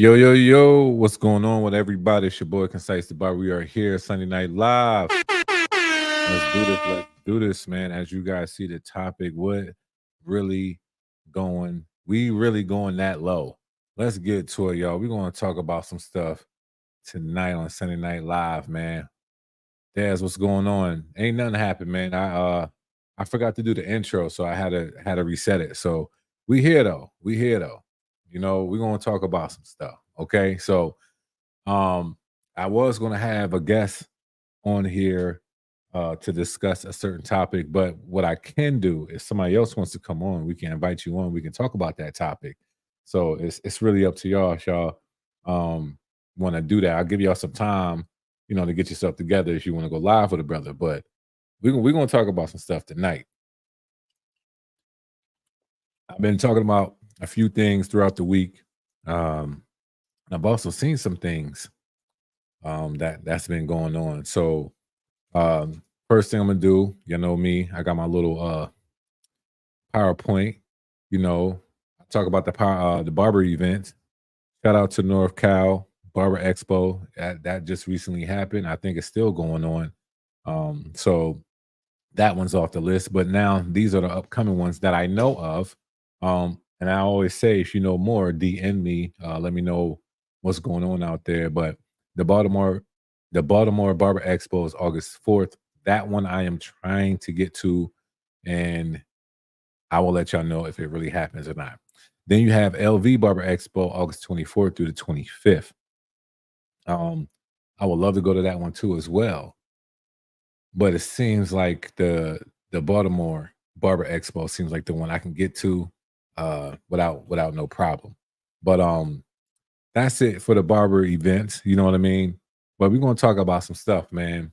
Yo, yo, yo, what's going on with everybody? It's your boy ConcisetheBarber. We are here Sunday night live. Let's do this. Let's do this, man. As you guys see the topic, what really going, we really going that low. Let's get to it, y'all. We're going to talk about some stuff tonight on Sunday Night Live, man. Daz, what's going on? Ain't nothing happened, man. I forgot to do the intro, so I had to reset it. So we here though. We here though. We're gonna talk about some stuff. Okay. So I was gonna have a guest on here to discuss a certain topic, but what I can do if somebody else wants to come on, we can invite you on, we can talk about that topic. So it's really up to y'all if y'all want to do that. I'll give y'all some time, to get yourself together if you want to go live with a brother. But we're gonna talk about some stuff tonight. I've been talking about a few things throughout the week. Um, I've also seen some things that's been going on. So first thing I'm gonna do, you know me, I got my little PowerPoint. I talk about the barber event. Shout out to North Cal Barber Expo. That just recently happened. I think it's still going on. So that one's off the list. But now these are the upcoming ones that I know of. And I always say, if you know more, DM me. Let me know what's going on out there. But the Baltimore, the Baltimore Barber Expo is August 4th. That one I am trying to get to, and I will let y'all know if it really happens or not. Then you have LV Barber Expo August 24th through the 25th. I would love to go to that one too as well. But it seems like the Baltimore Barber Expo seems like the one I can get to without no problem. But that's it for the barber events, you know what I mean? But we're gonna talk about some stuff, man.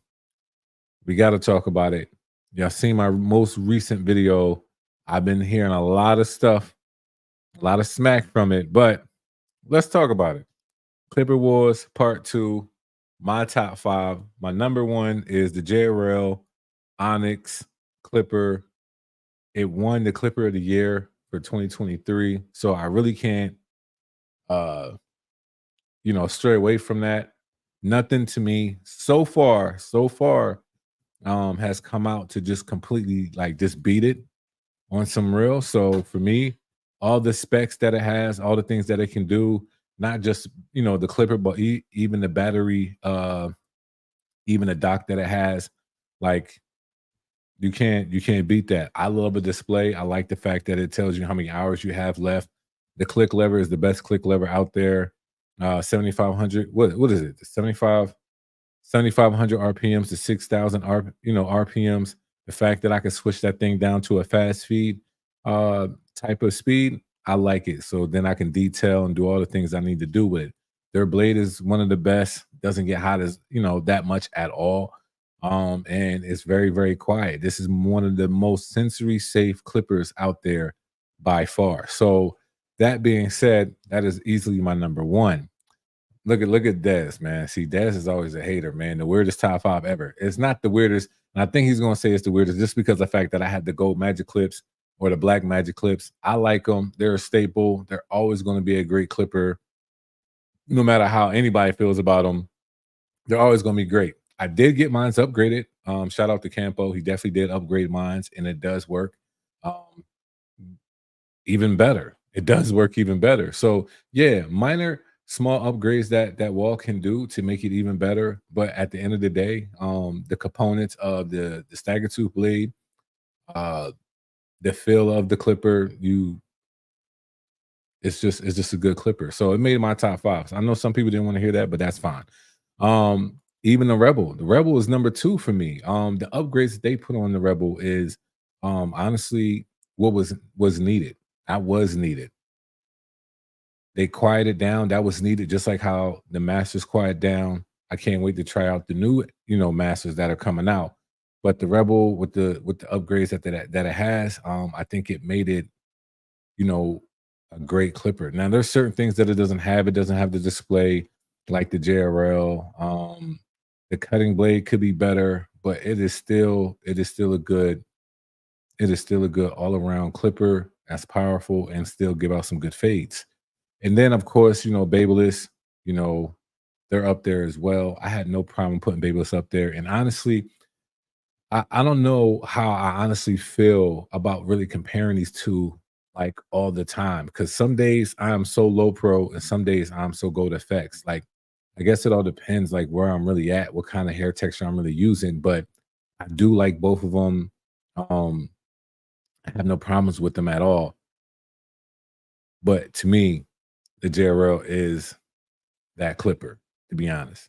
We gotta talk about it. Y'all seen my most recent video. I've been hearing a lot of stuff, a lot of smack from it, but let's talk about it. Clipper Wars Part 2, my top 5. My number 1 is the JRL Onyx Clipper. It won the Clipper of the Year for 2023. So I really can't stray away from that. Nothing to me so far has come out to just completely like just beat it on some real. So for me, all the specs that it has, all the things that it can do, not just the Clipper, but even the battery, even the dock that it has, like you can't beat that. I love a display. I like the fact that it tells you how many hours you have left. The click lever is the best click lever out there. 7,500. What is it? 7,500 RPMs to 6,000 RPMs. The fact that I can switch that thing down to a fast feed type of speed, I like it. So then I can detail and do all the things I need to do with it. Their blade is one of the best. Doesn't get hot as that much at all. And it's very, very quiet. This is one of the most sensory safe clippers out there by far. So that being said, that is easily my number 1. Look at Dez, man. See, Dez is always a hater, man. The weirdest top 5 ever. It's not the weirdest, and I think he's gonna say it's the weirdest just because of the fact that I had the gold magic clips or the black magic clips. I like them. They're a staple. They're always going to be a great clipper, no matter how anybody feels about them. They're always going to be great. I did get mine's upgraded. Shout out to Campo. He definitely did upgrade mine's, and it does work even better. It does work even better. So yeah, minor small upgrades that wall can do to make it even better. But at the end of the day, the components of the stagger tooth blade, uh, the feel of the clipper, it's just a good clipper. So it made my top 5. So I know some people didn't want to hear that, but that's fine. Even the Rebel is number 2 for me. The upgrades that they put on the Rebel is honestly what was needed. That was needed. They quieted down. That was needed, just like how the Masters quiet down. I can't wait to try out the new, Masters that are coming out. But the Rebel with the upgrades that it has, I think it made it, a great clipper. Now there's certain things that it doesn't have. It doesn't have the display like the JRL. The cutting blade could be better, but it is still a good all around clipper that's powerful and still give out some good fades. And then of course, Babyliss, you know, they're up there as well. I had no problem putting Babyliss up there. And honestly, I don't know how I honestly feel about really comparing these two like all the time. Cause some days I'm so low pro and some days I'm so gold effects. Like I guess it all depends like where I'm really at, what kind of hair texture I'm really using. But I do like both of them. Um, I have no problems with them at all. But to me, the JRL is that clipper, to be honest.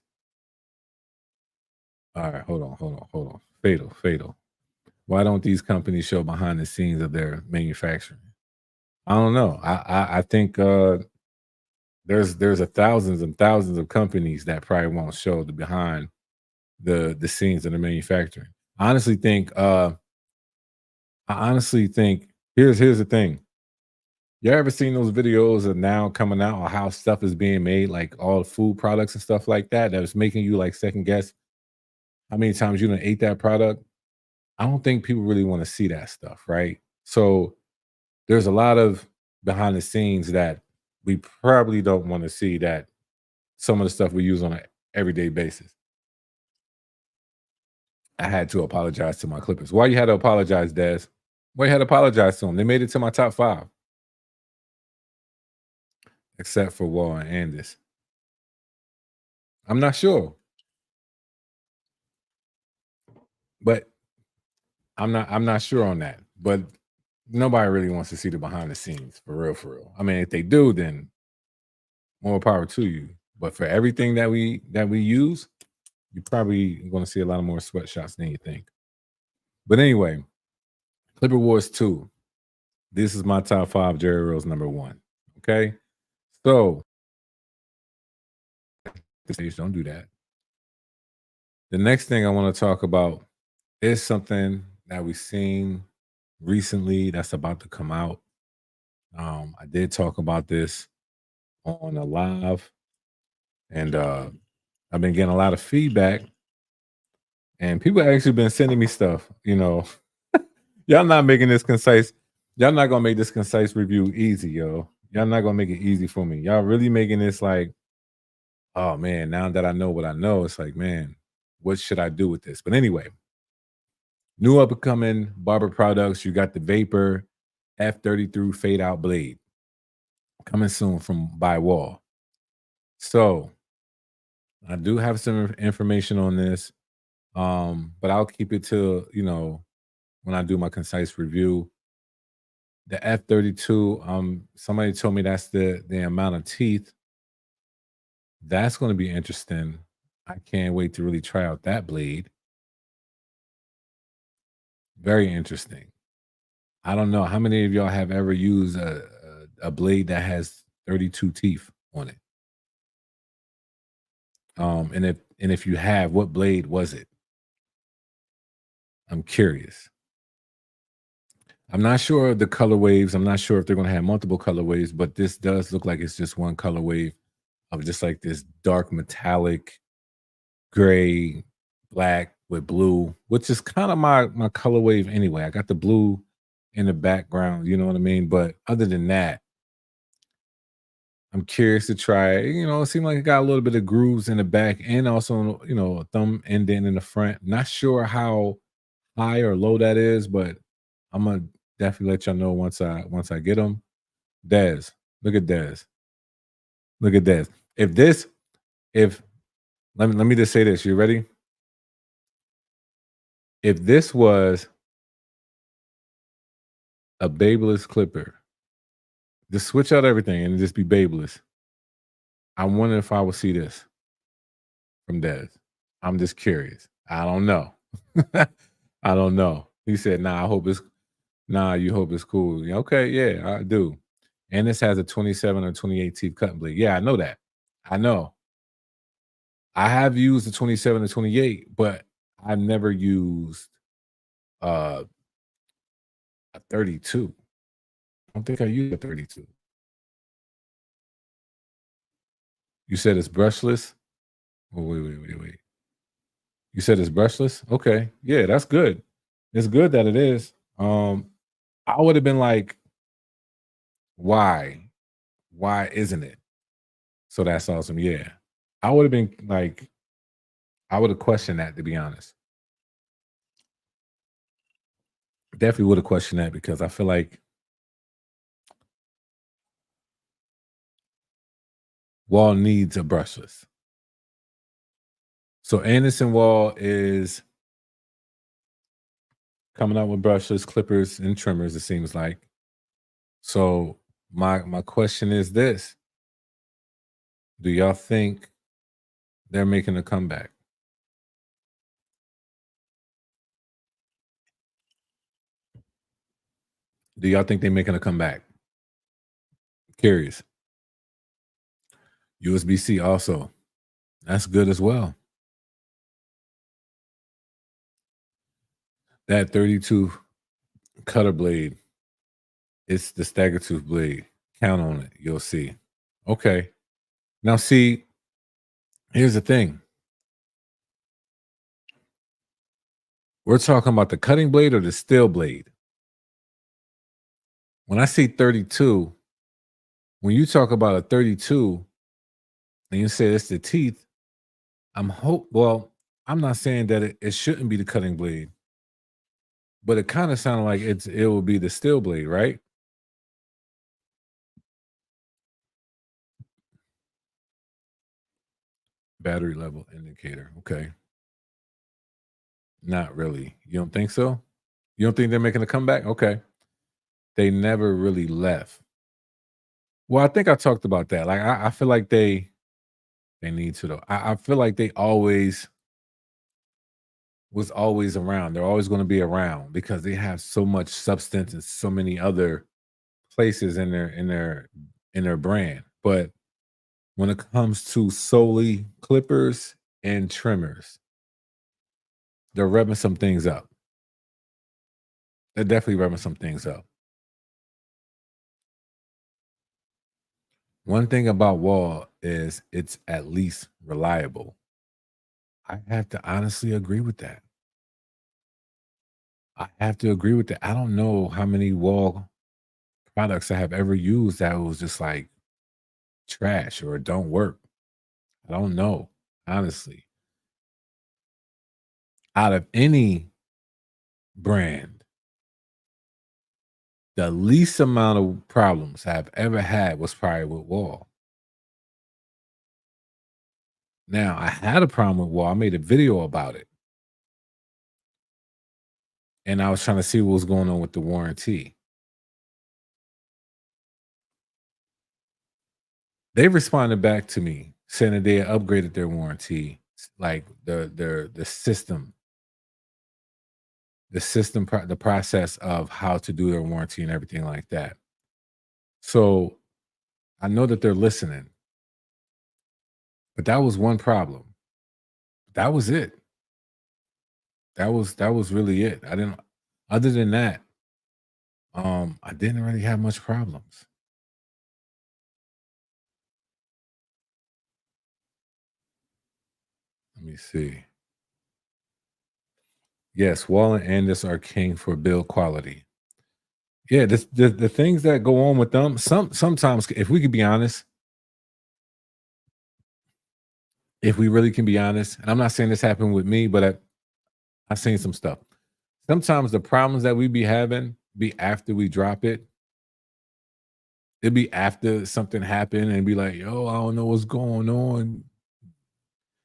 All right, hold on. Fatal, fatal. Why don't these companies show behind the scenes of their manufacturing? I don't know. I think there's a thousands and thousands of companies that probably won't show the behind the scenes of the manufacturing. I honestly think here's the thing. You ever seen those videos of now coming out on how stuff is being made, like all food products and stuff like that, that was making you like second guess how many times you done ate that product? I don't think people really want to see that stuff, right? So there's a lot of behind the scenes that we probably don't want to see that some of the stuff we use on an everyday basis. I had to apologize to my clippers. Why you had to apologize, Des? Why you had to apologize to them? They made it to my top 5, except for Wall and Andis. I'm not sure, but I'm not sure on that. But nobody really wants to see the behind the scenes for real, for real. I mean, if they do, then more power to you. But for everything that we use, you're probably going to see a lot of more sweatshots than you think. But anyway, Clipper Wars 2. This is my top 5. Jerry Rose #1. Okay, so don't do that. The next thing I want to talk about is something that we've seen recently that's about to come out. I did talk about this on a live, and I've been getting a lot of feedback, and people have actually been sending me stuff. Y'all not making this concise. Y'all not gonna make this concise review easy, yo. Y'all not gonna make it easy for me. Y'all really making this like, oh man, now that I know what I know, it's like, man, what should I do with this? But anyway, new up and coming barber products. You got the Vapor F33 fade out blade coming soon from by Wall. So I do have some information on this, but I'll keep it to when I do my concise review. The F32, somebody told me that's the amount of teeth. That's going to be interesting. I can't wait to really try out that blade. Very interesting. I don't know how many of y'all have ever used a blade that has 32 teeth on it. And if you have, what blade was it? I'm curious. I'm not sure of the color waves. I'm not sure if they're going to have multiple color waves, but this does look like it's just one color wave of just like this dark metallic gray, black with blue, which is kind of my color wave anyway. I got the blue in the background, you know what I mean? But other than that, I'm curious to try it. It seemed like it got a little bit of grooves in the back and also, a thumb indent in the front. Not sure how high or low that is, but I'm gonna definitely let y'all know once I get them. Dez, look at Dez. Look at Dez. If let me just say this. You ready? If this was a Babeless clipper, just switch out everything and just be Babeless. I wonder if I would see this from Dez. I'm just curious. I don't know. I don't know. He said, you hope it's cool. Yeah, okay, yeah, I do. And this has a 27 or 28 teeth cutting blade. Yeah, I know that. I know. I have used the 27 to 28, but I've never used uh, a 32. I don't think I used a 32. You said it's brushless? Oh, wait. You said it's brushless? Okay. Yeah, that's good. It's good that it is. I would have been like, why? Why isn't it? So that's awesome. Yeah. I would have been like, I would have questioned that, to be honest. Definitely would have questioned that because I feel like Wall needs a brushless. So Anderson Wall is coming out with brushless, clippers, and trimmers, it seems like. So my question is this: do y'all think they're making a comeback? Do y'all think they're making a comeback? Curious. USB-C also. That's good as well. That 32 cutter blade, it's the stagger tooth blade. Count on it. You'll see. Okay. Now see, here's the thing. We're talking about the cutting blade or the steel blade. When I say 32, when you talk about a 32 and you say it's the teeth, I'm not saying that it shouldn't be the cutting blade, but it kind of sounded like it will be the steel blade, right? Battery level indicator. Okay. Not really. You don't think so? You don't think they're making a comeback? Okay. They never really left. Well, I think I talked about that. Like I feel like they need to though. I feel like they always was always around. They're always going to be around because they have so much substance and so many other places in their brand. But when it comes to solely clippers and trimmers, they're revving some things up. They're definitely revving some things up. One thing about Wall is it's at least reliable. I have to honestly agree with that. I have to agree with that. I don't know how many Wall products I have ever used that was just like trash or don't work. I don't know, honestly. Out of any brand, the least amount of problems I've ever had was probably with Wall. Now, I had a problem with Wall. I made a video about it, and I was trying to see what was going on with the warranty. They responded back to me saying that they had upgraded their warranty, like the system, the process of how to do their warranty and everything like that. So I know that they're listening, but that was one problem. That was it. That was really it. I didn't other than that, I didn't really have much problems. Let me see. Yes, Wall and Andis are king for build quality. Yeah, the things that go on with them, sometimes if we could be honest, if we really can be honest, and I'm not saying this happened with me, but I've seen some stuff. Sometimes the problems that we be having be after we drop it. It'd be after something happened and be like, yo, I don't know what's going on.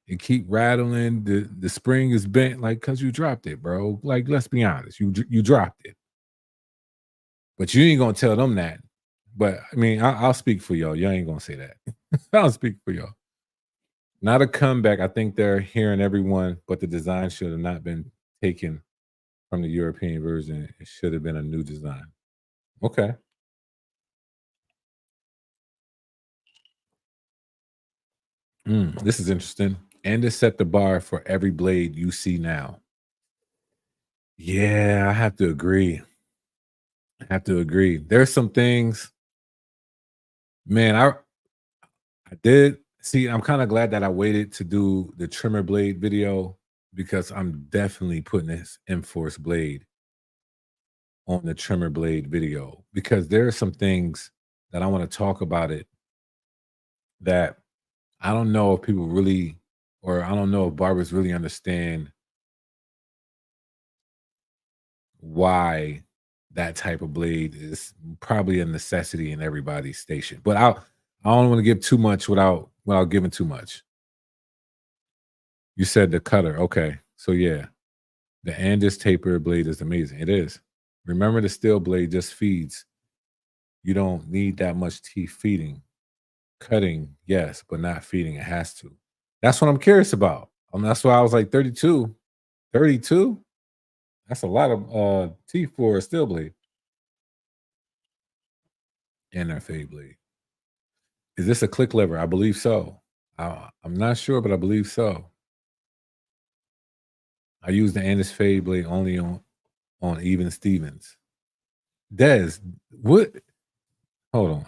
And keep rattling. The spring is bent, like because you dropped it, bro. Like, let's be honest. You dropped it. But you ain't gonna tell them that. But I mean, I'll speak for y'all. Y'all ain't gonna say that. I'll speak for y'all. Not a comeback. I think they're hearing everyone, but the design should have not been taken from the European version. It should have been a new design. Okay. This is interesting. And it set the bar for every blade you see now. Yeah, I have to agree. I have to agree. There's some things, man. I did see. I'm kind of glad that I waited to do the trimmer blade video because I'm definitely putting this Enforce blade on the trimmer blade video because there are some things that I want to talk about it that I don't know if people really, or I don't know if barbers really understand why that type of blade is probably a necessity in everybody's station. But I don't want to give too much without giving too much. You said the cutter. Okay. So yeah, the Andis taper blade is amazing. It is. Remember the steel blade just feeds. You don't need that much teeth feeding. Cutting, yes, but not feeding. It has to. That's what I'm curious about. That's why I was like 32. 32? That's a lot of teeth for a steel blade and a fade blade. Is this a click lever? I believe so. I'm not sure, but I believe so. I use the Andis fade blade only on even Stevens. Dez, what? Hold on.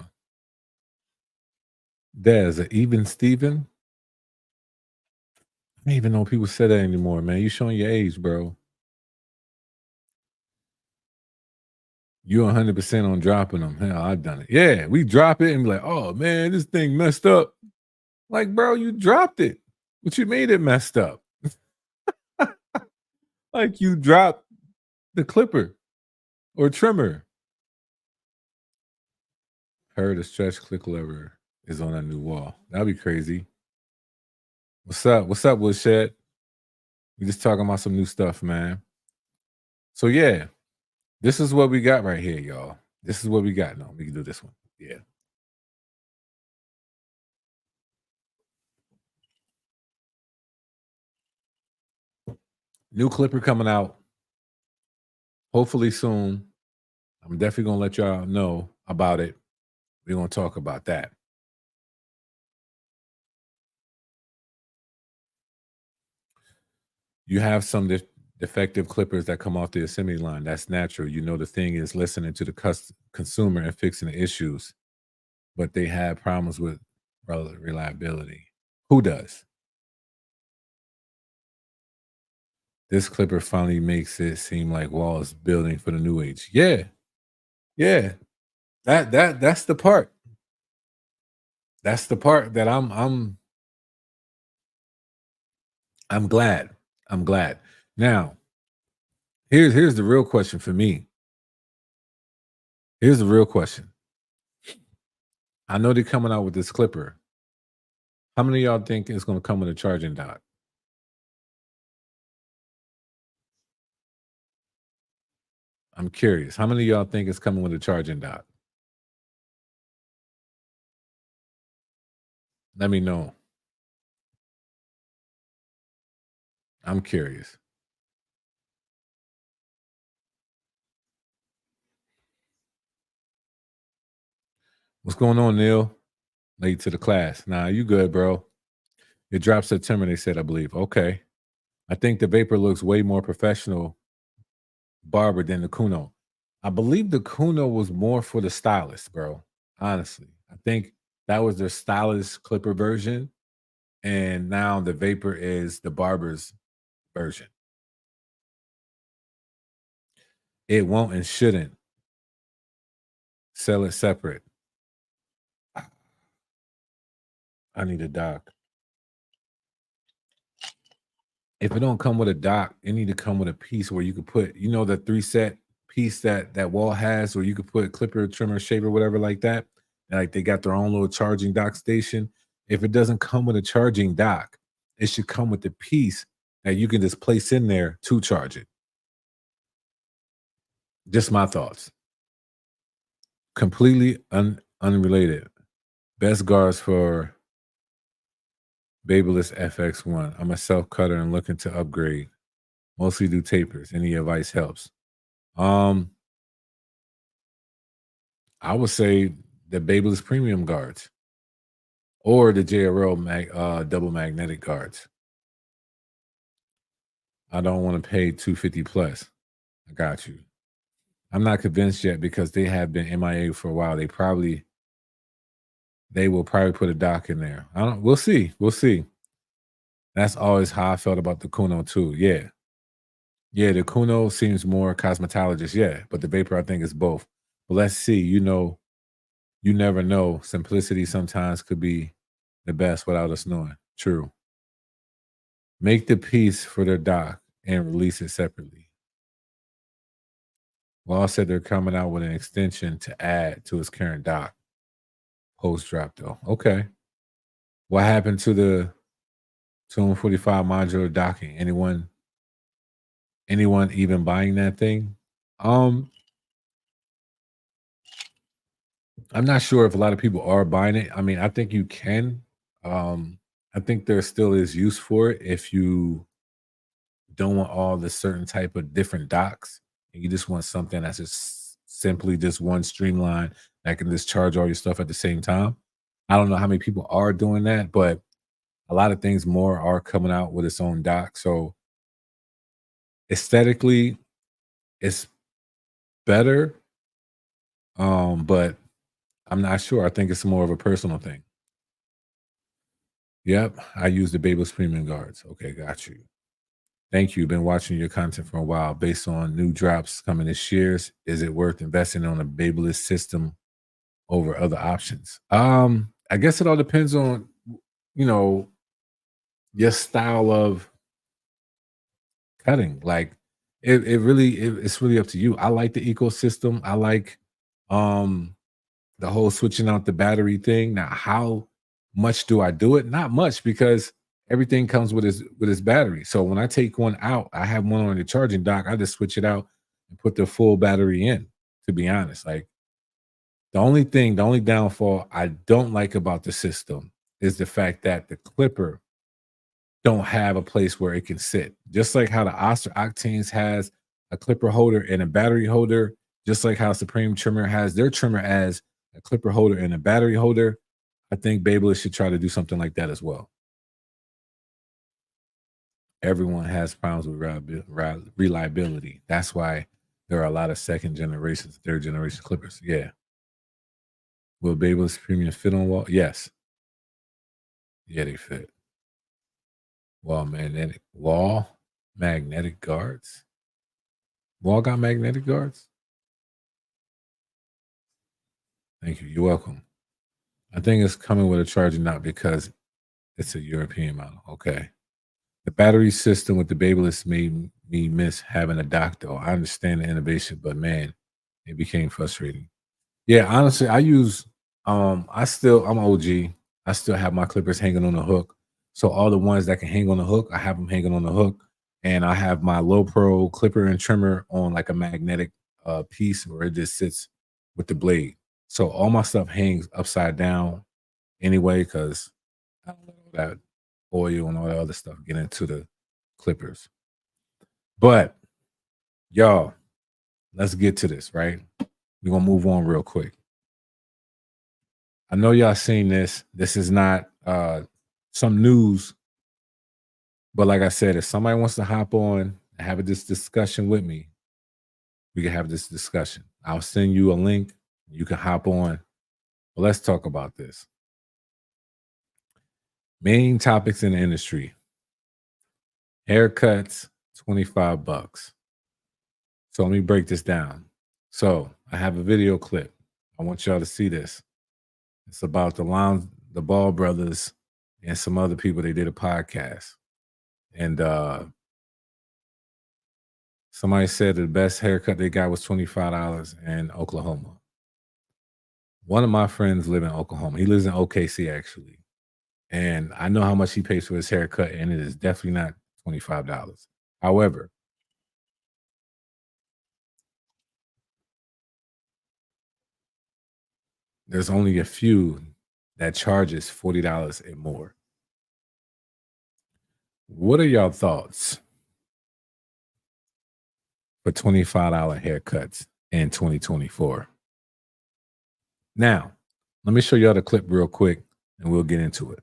Dez, an even Steven? I don't even know people say that anymore, man. You showing your age, bro. You 100% on dropping them. Hell, I've done it. Yeah, we drop it and be like, oh man, this thing messed up. Like, bro, you dropped it. What you made it messed up? Like you dropped the clipper or trimmer. Heard a stretch click lever is on a new wall. That'd be crazy. What's up? What's up, Woodshed? We just talking about some new stuff, man. So yeah, this is what we got right here, y'all. This is what we got. No, we can do this one. Yeah. New clipper coming out. Hopefully soon. I'm definitely gonna let y'all know about it. We're gonna talk about that. You have some defective clippers that come off the assembly line. That's natural. You know, the thing is listening to the consumer and fixing the issues, but they have problems with reliability. Who does? This clipper finally makes it seem like Wall is building for the new age. Yeah, yeah. That's the part. That's the part that I'm glad. I'm glad. Now, here's the real question for me. Here's the real question. I know they're coming out with this clipper. How many of y'all think it's going to come with a charging dock? I'm curious. How many of y'all think it's coming with a charging dock? Let me know. I'm curious. What's going on, Neil? Late to the class. Nah, you good, bro. It drops September, they said, I believe. Okay. I think the Vapor looks way more professional barber than the Kuno. I believe the Kuno was more for the stylist, bro. Honestly. I think that was their stylist clipper version. And now the Vapor is the barber's version. It won't and shouldn't sell it separate. I need a dock. If it don't come with a dock, it need to come with a piece where you could put, you know, the 3-set piece that Wall has, where you could put clipper, trimmer, shaver, whatever like that. Like they got their own little charging dock station. If it doesn't come with a charging dock, it should come with the piece that you can just place in there to charge it. Just my thoughts. Completely unrelated. Best guards for Babeless FX1. I'm a self cutter and looking to upgrade. Mostly do tapers. Any advice helps. I would say the Babeless premium guards or the JRL double magnetic guards. I don't want to pay 250 plus. I got you. I'm not convinced yet because they have been MIA for a while. They will probably put a dock in there. We'll see. We'll see. That's always how I felt about the Kuno too. Yeah. Yeah, the Kuno seems more cosmetologist, yeah, but the Vapor I think is both. But let's see, you know, you never know. Simplicity sometimes could be the best without us knowing. True. Make the piece for their doc and release it separately. Law said they're coming out with an extension to add to its current doc. Post drop though. Okay. What happened to the 245 modular docking? Anyone even buying that thing? I'm not sure if a lot of people are buying it. I mean, I think you can. I think there still is use for it if you don't want all the certain type of different docs and you just want something that's just simply just one streamline that can just charge all your stuff at the same time. I don't know how many people are doing that, but a lot of things more are coming out with its own doc. So aesthetically, it's better. But I'm not sure. I think it's more of a personal thing. Yep, I use the Babel's Premium Guards. Okay, got you. Thank you. Been watching your content for a while. Based on new drops coming this year, is it worth investing on a Babelist system over other options? I guess it all depends on, you know, your style of cutting. Like it's really up to you. I like the ecosystem. I like um the whole switching out the battery thing. Now, how much do I do it? Not much because everything comes with its battery. So when I take one out, I have one on the charging dock. I just switch it out and put the full battery in. To be honest, like the only downfall I don't like about the system is the fact that the clipper don't have a place where it can sit. Just like how the Oster Octanes has a clipper holder and a battery holder, just like how Supreme Trimmer has their trimmer as a clipper holder and a battery holder. I think Babyliss should try to do something like that as well. Everyone has problems with reliability. That's why there are a lot of second generations, third generation clippers. Yeah. Will Babyliss Premium fit on wall? Yes. Yeah, they fit. Magnetic guards. Wall got magnetic guards? Thank you. You're welcome. I think it's coming with a charging knot because it's a European model. Okay. The battery system with the Babyliss made me miss having a dock though. I understand the innovation, but man, it became frustrating. Yeah, honestly, I'm OG. I still have my clippers hanging on the hook. So all the ones that can hang on the hook, I have them hanging on the hook. And I have my low pro clipper and trimmer on like a magnetic piece where it just sits with the blade. So all my stuff hangs upside down anyway, because I don't let all that oil and all that other stuff get into the clippers. But y'all, let's get to this, right? We're gonna move on real quick. I know y'all seen this. This is not some news, but like I said, if somebody wants to hop on and have this discussion with me, we can have this discussion. I'll send you a link. You can hop on. But let's talk about this. Main topics in the industry. Haircuts, $25. So let me break this down. So I have a video clip. I want y'all to see this. It's about the Ball brothers and some other people. They did a podcast. And somebody said the best haircut they got was $25 in Oklahoma. One of my friends live in Oklahoma. He lives in OKC actually. And I know how much he pays for his haircut, and it is definitely not $25. However, there's only a few that charges $40 and more. What are y'all thoughts for $25 haircuts in 2024? Now, let me show y'all the clip real quick and we'll get into it.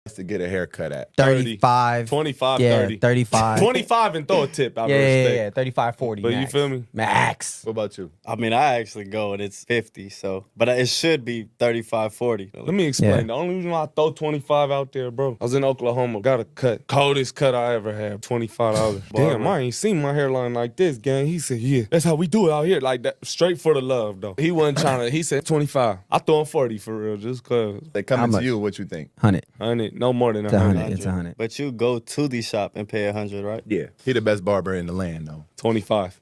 to get a haircut at? 35. 25, Yeah, 30. 35. 25 and throw a tip out of Yeah, respect. 35, 40 But max. you feel me? Max. What about you? I mean, I actually go and it's 50, so but it should be 35, 40. Let me explain. Yeah. The only reason why I throw 25 out there, bro, I was in Oklahoma, got a cut. Coldest cut I ever had, $25. Damn, I ain't seen my hairline like this, gang. He said, yeah, that's how we do it out here. Like that, straight for the love, though. He wasn't trying to, he said 25. I throw him 40 for real, just cause. They How coming to much? you, what you think? 100. 100, no more than It's 100. 100. It's 100. But you go to the shop and pay 100, right? Yeah. He the best barber in the land, though. 25.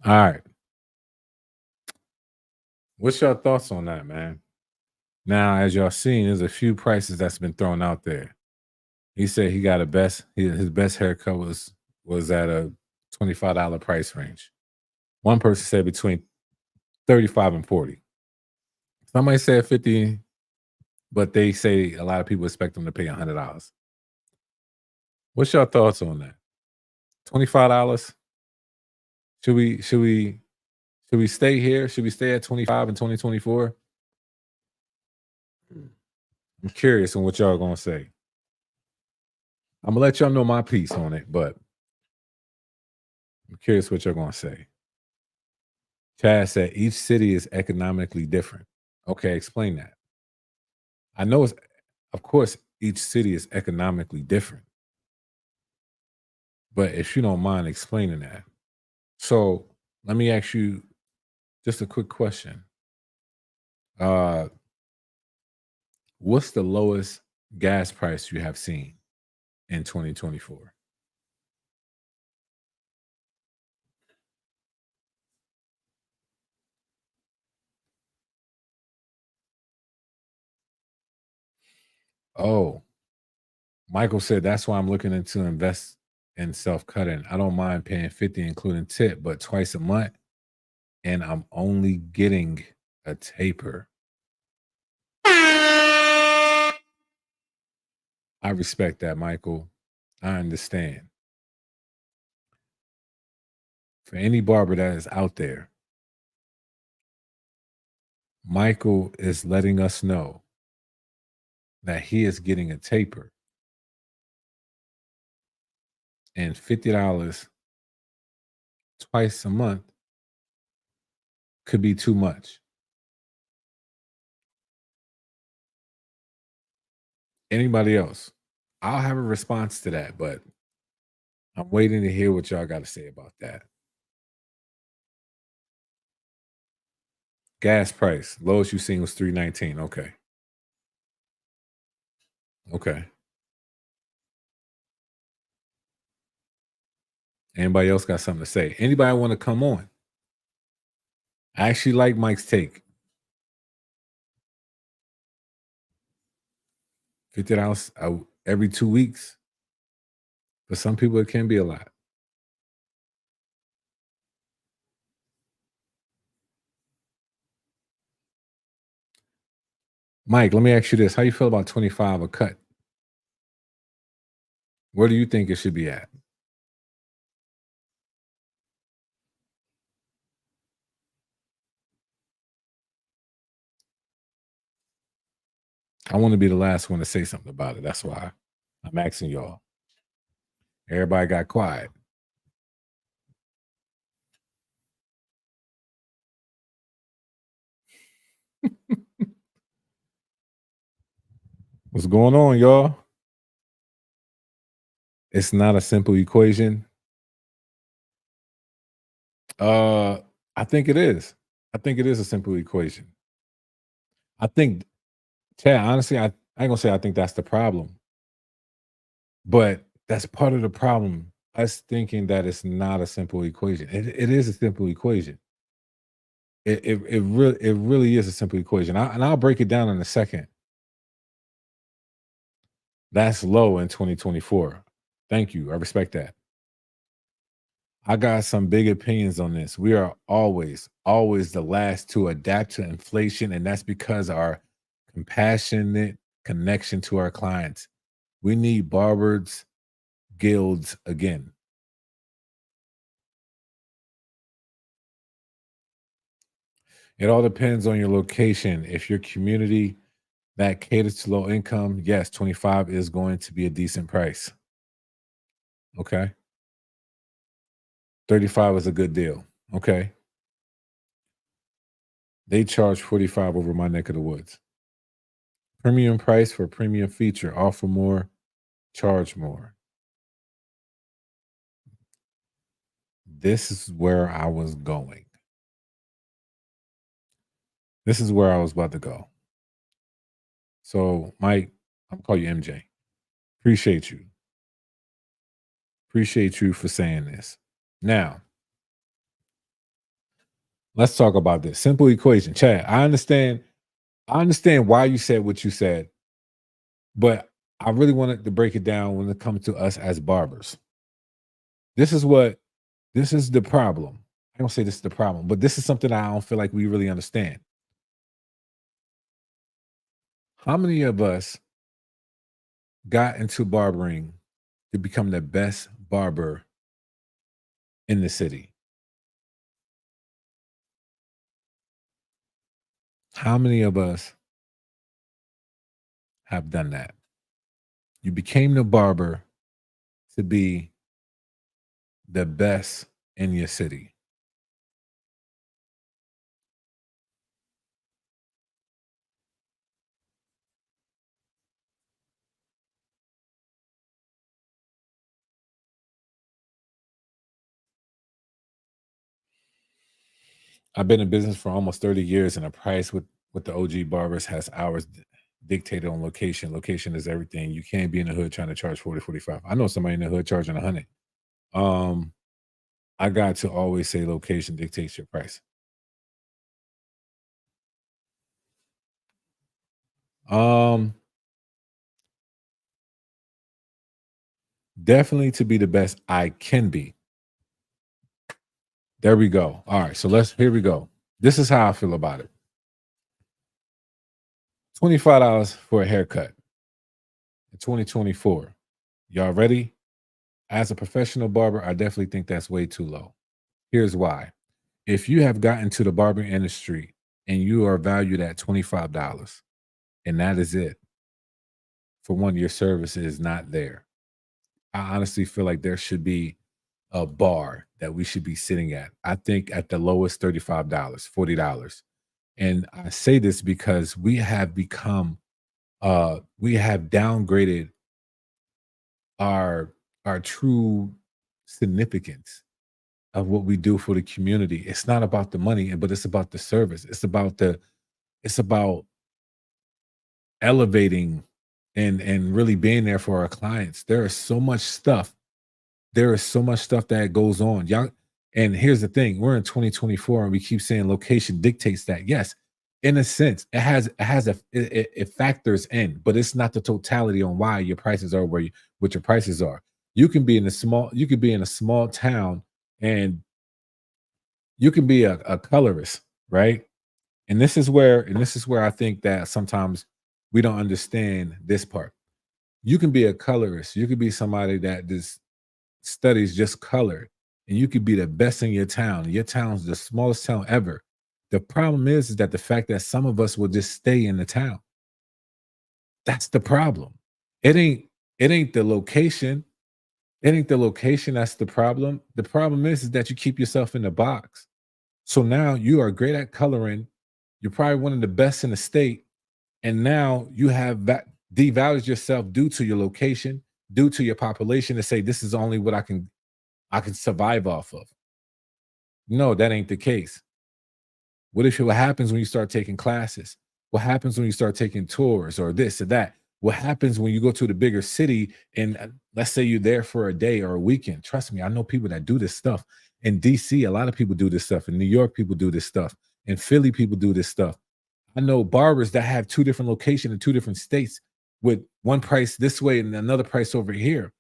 All right. What's your thoughts on that, man? Now, as y'all seen, there's a few prices that's been thrown out there. He said he got his best haircut was at a $25 price range. One person said between 35 and 40. Somebody said 50, but they say a lot of people expect them to pay $100. What's your thoughts on that? $25? Should we stay here? Should we stay at 25 in 2024? I'm curious on what y'all gonna say. I'm gonna let y'all know my piece on it, but I'm curious what you're gonna say. Chad said each city is economically different. Okay, explain that. I know it's, of course, each city is economically different. But if you don't mind explaining that. So let me ask you just a quick question. What's the lowest gas price you have seen in 2024? Oh, Michael said that's why I'm looking into invest in self-cutting. I don't mind paying 50 including tip, but twice a month, and I'm only getting a taper. I respect that, Michael. I understand. For any barber that is out there, Michael is letting us know that he is getting a taper. And $50 twice a month could be too much. Anybody else? I'll have a response to that, but I'm waiting to hear what y'all got to say about that. Gas price, lowest you seen was $3.19. Okay. Okay. Anybody else got something to say? Anybody want to come on? I actually like Mike's take. $50 every 2 weeks. For some people, it can be a lot. Mike, let me ask you this. How you feel about 25 a cut? Where do you think it should be at? I want to be the last one to say something about it. That's why I'm asking y'all. Everybody got quiet. What's going on, y'all? It's not a simple equation. I think it is. I think it is a simple equation. I think, Chad, honestly, I ain't gonna say I think that's the problem. But that's part of the problem. Us thinking that it's not a simple equation. It is a simple equation. It really is a simple equation. And I'll break it down in a second. That's low in 2024. Thank you. I respect that. I got some big opinions on this. We are always the last to adapt to inflation, and that's because our compassionate connection to our clients. We need barbers guilds again. It all depends on your location. If your community that caters to low income, yes, 25 is going to be a decent price. Okay. 35 is a good deal. Okay. They charge 45 over my neck of the woods. Premium price for premium feature. Offer more, charge more. This is where I was going. This is where I was about to go. So, Mike, I'm call you MJ. Appreciate you. Appreciate you for saying this. Now, let's talk about this simple equation. Chad, I understand why you said what you said, but I really wanted to break it down when it comes to us as barbers. This is the problem. I don't say this is the problem, but this is something I don't feel like we really understand. How many of us got into barbering to become the best barber in the city? How many of us have done that? You became the barber to be the best in your city. I've been in business for almost 30 years, and the price with the OG barbers has hours dictated on location. Location is everything. You can't be in the hood trying to charge 40, 45. I know somebody in the hood charging 100. I got to always say location dictates your price. Definitely to be the best I can be. There we go. All right, so here we go. This is how I feel about it. $25 for a haircut in 2024. Y'all ready? As a professional barber, I definitely think that's way too low. Here's why. If you have gotten to the barbering industry and you are valued at $25 and that is it, for one, your service is not there. I honestly feel like there should be a bar that we should be sitting at. I think at the lowest $35, $40. And I say this because we have become we have downgraded our true significance of what we do for the community. It's not about the money, but it's about the service. It's about elevating and really being there for our clients. There is so much stuff. There is so much stuff that goes on. Y'all, and here's the thing: we're in 2024, and we keep saying location dictates that. Yes, in a sense, it factors in, but it's not the totality on why your prices are what your prices are. You can be in a small town, and you can be a colorist, right? And this is where I think that sometimes we don't understand this part. You can be a colorist. You could be somebody that just studies just color, and you could be the best in your town. Your town's the smallest town ever. The problem is that the fact that some of us will just stay in the town. That's the problem. It ain't the location. It ain't the location that's the problem. The problem is that you keep yourself in the box. So now you are great at coloring. You're probably one of the best in the state. And now you have devalued yourself due to your location, due to your population, to say this is only what I can survive off of. No, that ain't the case. What happens when you start taking classes? What happens when you start taking tours or this or that? What happens when you go to the bigger city and let's say you're there for a day or a weekend? Trust me, I know people that do this stuff. In DC, a lot of people do this stuff. In New York, people do this stuff. In Philly, people do this stuff. I know barbers that have two different locations in two different states with one price this way and another price over here.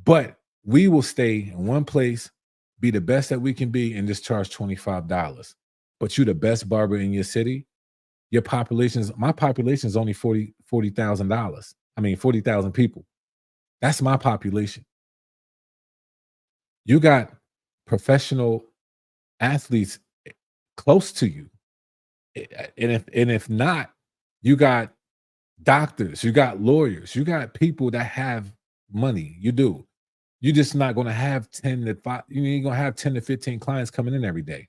But we will stay in one place, be the best that we can be, and just charge $25. But you're the best barber in your city. My population is only $40,000. I mean, 40,000 people. That's my population. You got professional athletes close to you. And if not, you got doctors, you got lawyers, you got people that have money. You do. You're just not going to have 10 to 5, you ain't going to have 10 to 15 clients coming in every day.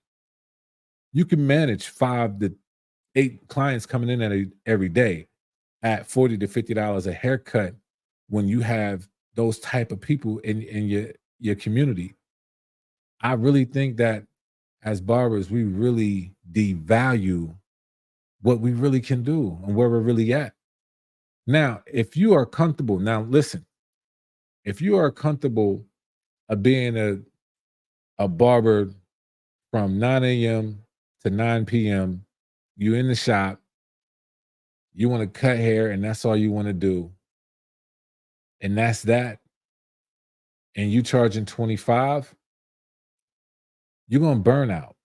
You can manage 5 to 8 clients coming in every day at $40 to $50 a haircut when you have those type of people in your community. I really think that as barbers, we really devalue what we really can do and where we're really at. Now, if you are comfortable, now listen, if you are comfortable of being a barber from 9 a.m. to 9 p.m., you in the shop, you want to cut hair and that's all you want to do, and that's that, and you charging 25, you're going to burn out.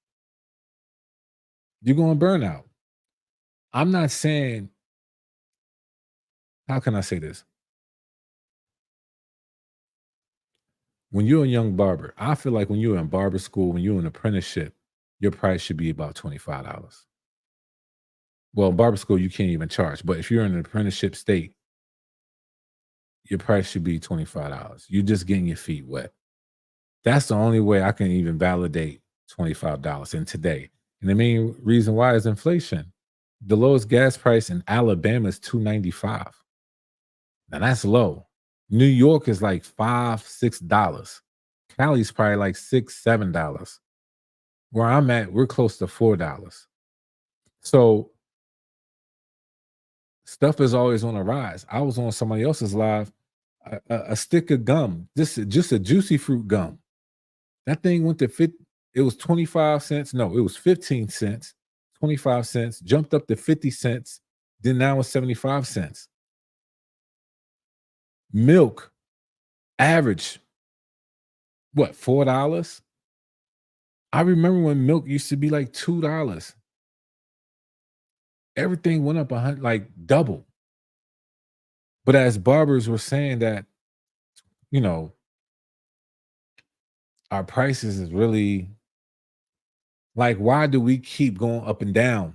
You're going to burn out. I'm not saying, how can I say this? When you're a young barber, I feel like when you're in barber school, when you're in an apprenticeship, your price should be about $25. Well, barber school, you can't even charge. But if you're in an apprenticeship state, your price should be $25. You're just getting your feet wet. That's the only way I can even validate $25 in today. And the main reason why is inflation. The lowest gas price in Alabama is $2.95. Now that's low. New York is like $5, $6. Cali's probably like $6, $7. Where I'm at, we're close to $4. So stuff is always on a rise. I was on somebody else's live, a stick of gum, just a juicy fruit gum. That thing went to it was 25 cents. No, it was 15 cents, 25 cents, jumped up to 50 cents. Then now it's 75 cents. Milk, average, what, $4? I remember when milk used to be like $2. Everything went up like double. But as barbers were saying that, you know, our prices is really like, why do we keep going up and down?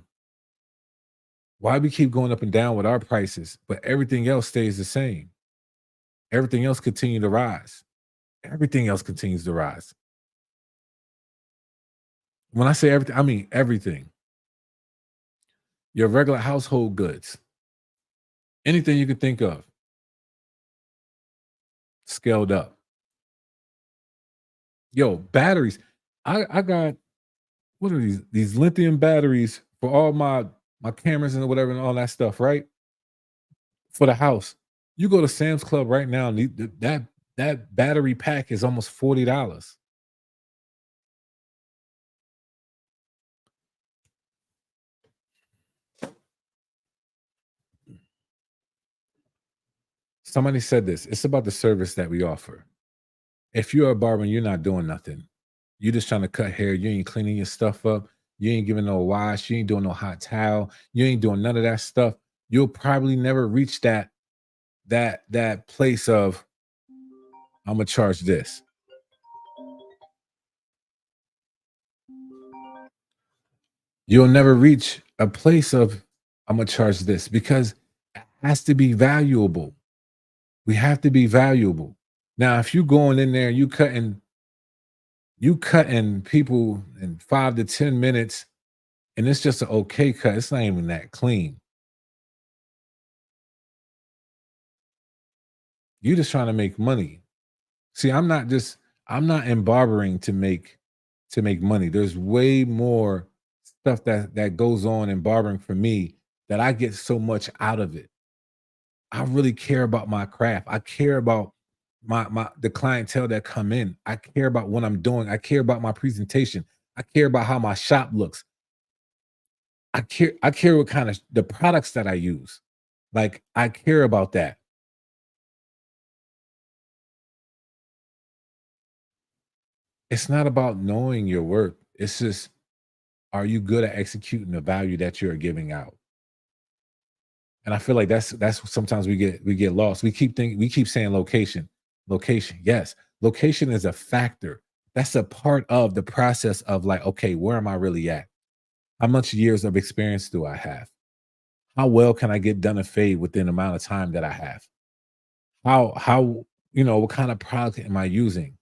Why do we keep going up and down with our prices, but everything else stays the same? Everything else continues to rise. Everything else continues to rise. When I say everything, I mean everything. Your regular household goods, anything you can think of, scaled up. Yo, batteries. I got, what are these lithium batteries for all my cameras and whatever and all that stuff, right? For the house. You go to Sam's Club right now, and that battery pack is almost $40. Somebody said this. It's about the service that we offer. If you're a barber and you're not doing nothing, you're just trying to cut hair, you ain't cleaning your stuff up, you ain't giving no wash, you ain't doing no hot towel, you ain't doing none of that stuff, you'll probably never reach that place of, I'm gonna charge this. You'll never reach a place of, I'm gonna charge this, because it has to be valuable. We have to be valuable. Now, if you going in there and you cutting people in 5 to 10 minutes, and it's just an okay cut, it's not even that clean. You're just trying to make money. See, I'm not in barbering to make money. There's way more stuff that goes on in barbering for me that I get so much out of it. I really care about my craft. I care about the clientele that come in. I care about what I'm doing. I care about my presentation. I care about how my shop looks. I care what kind of the products that I use. Like, I care about that. It's not about knowing your work. It's just, are you good at executing the value that you're giving out? And I feel like that's sometimes we get lost. We keep saying location. Yes, location is a factor. That's a part of the process of like, okay, where am I really at? How much years of experience do I have? How well can I get done a fade within the amount of time that I have? How what kind of product am I using?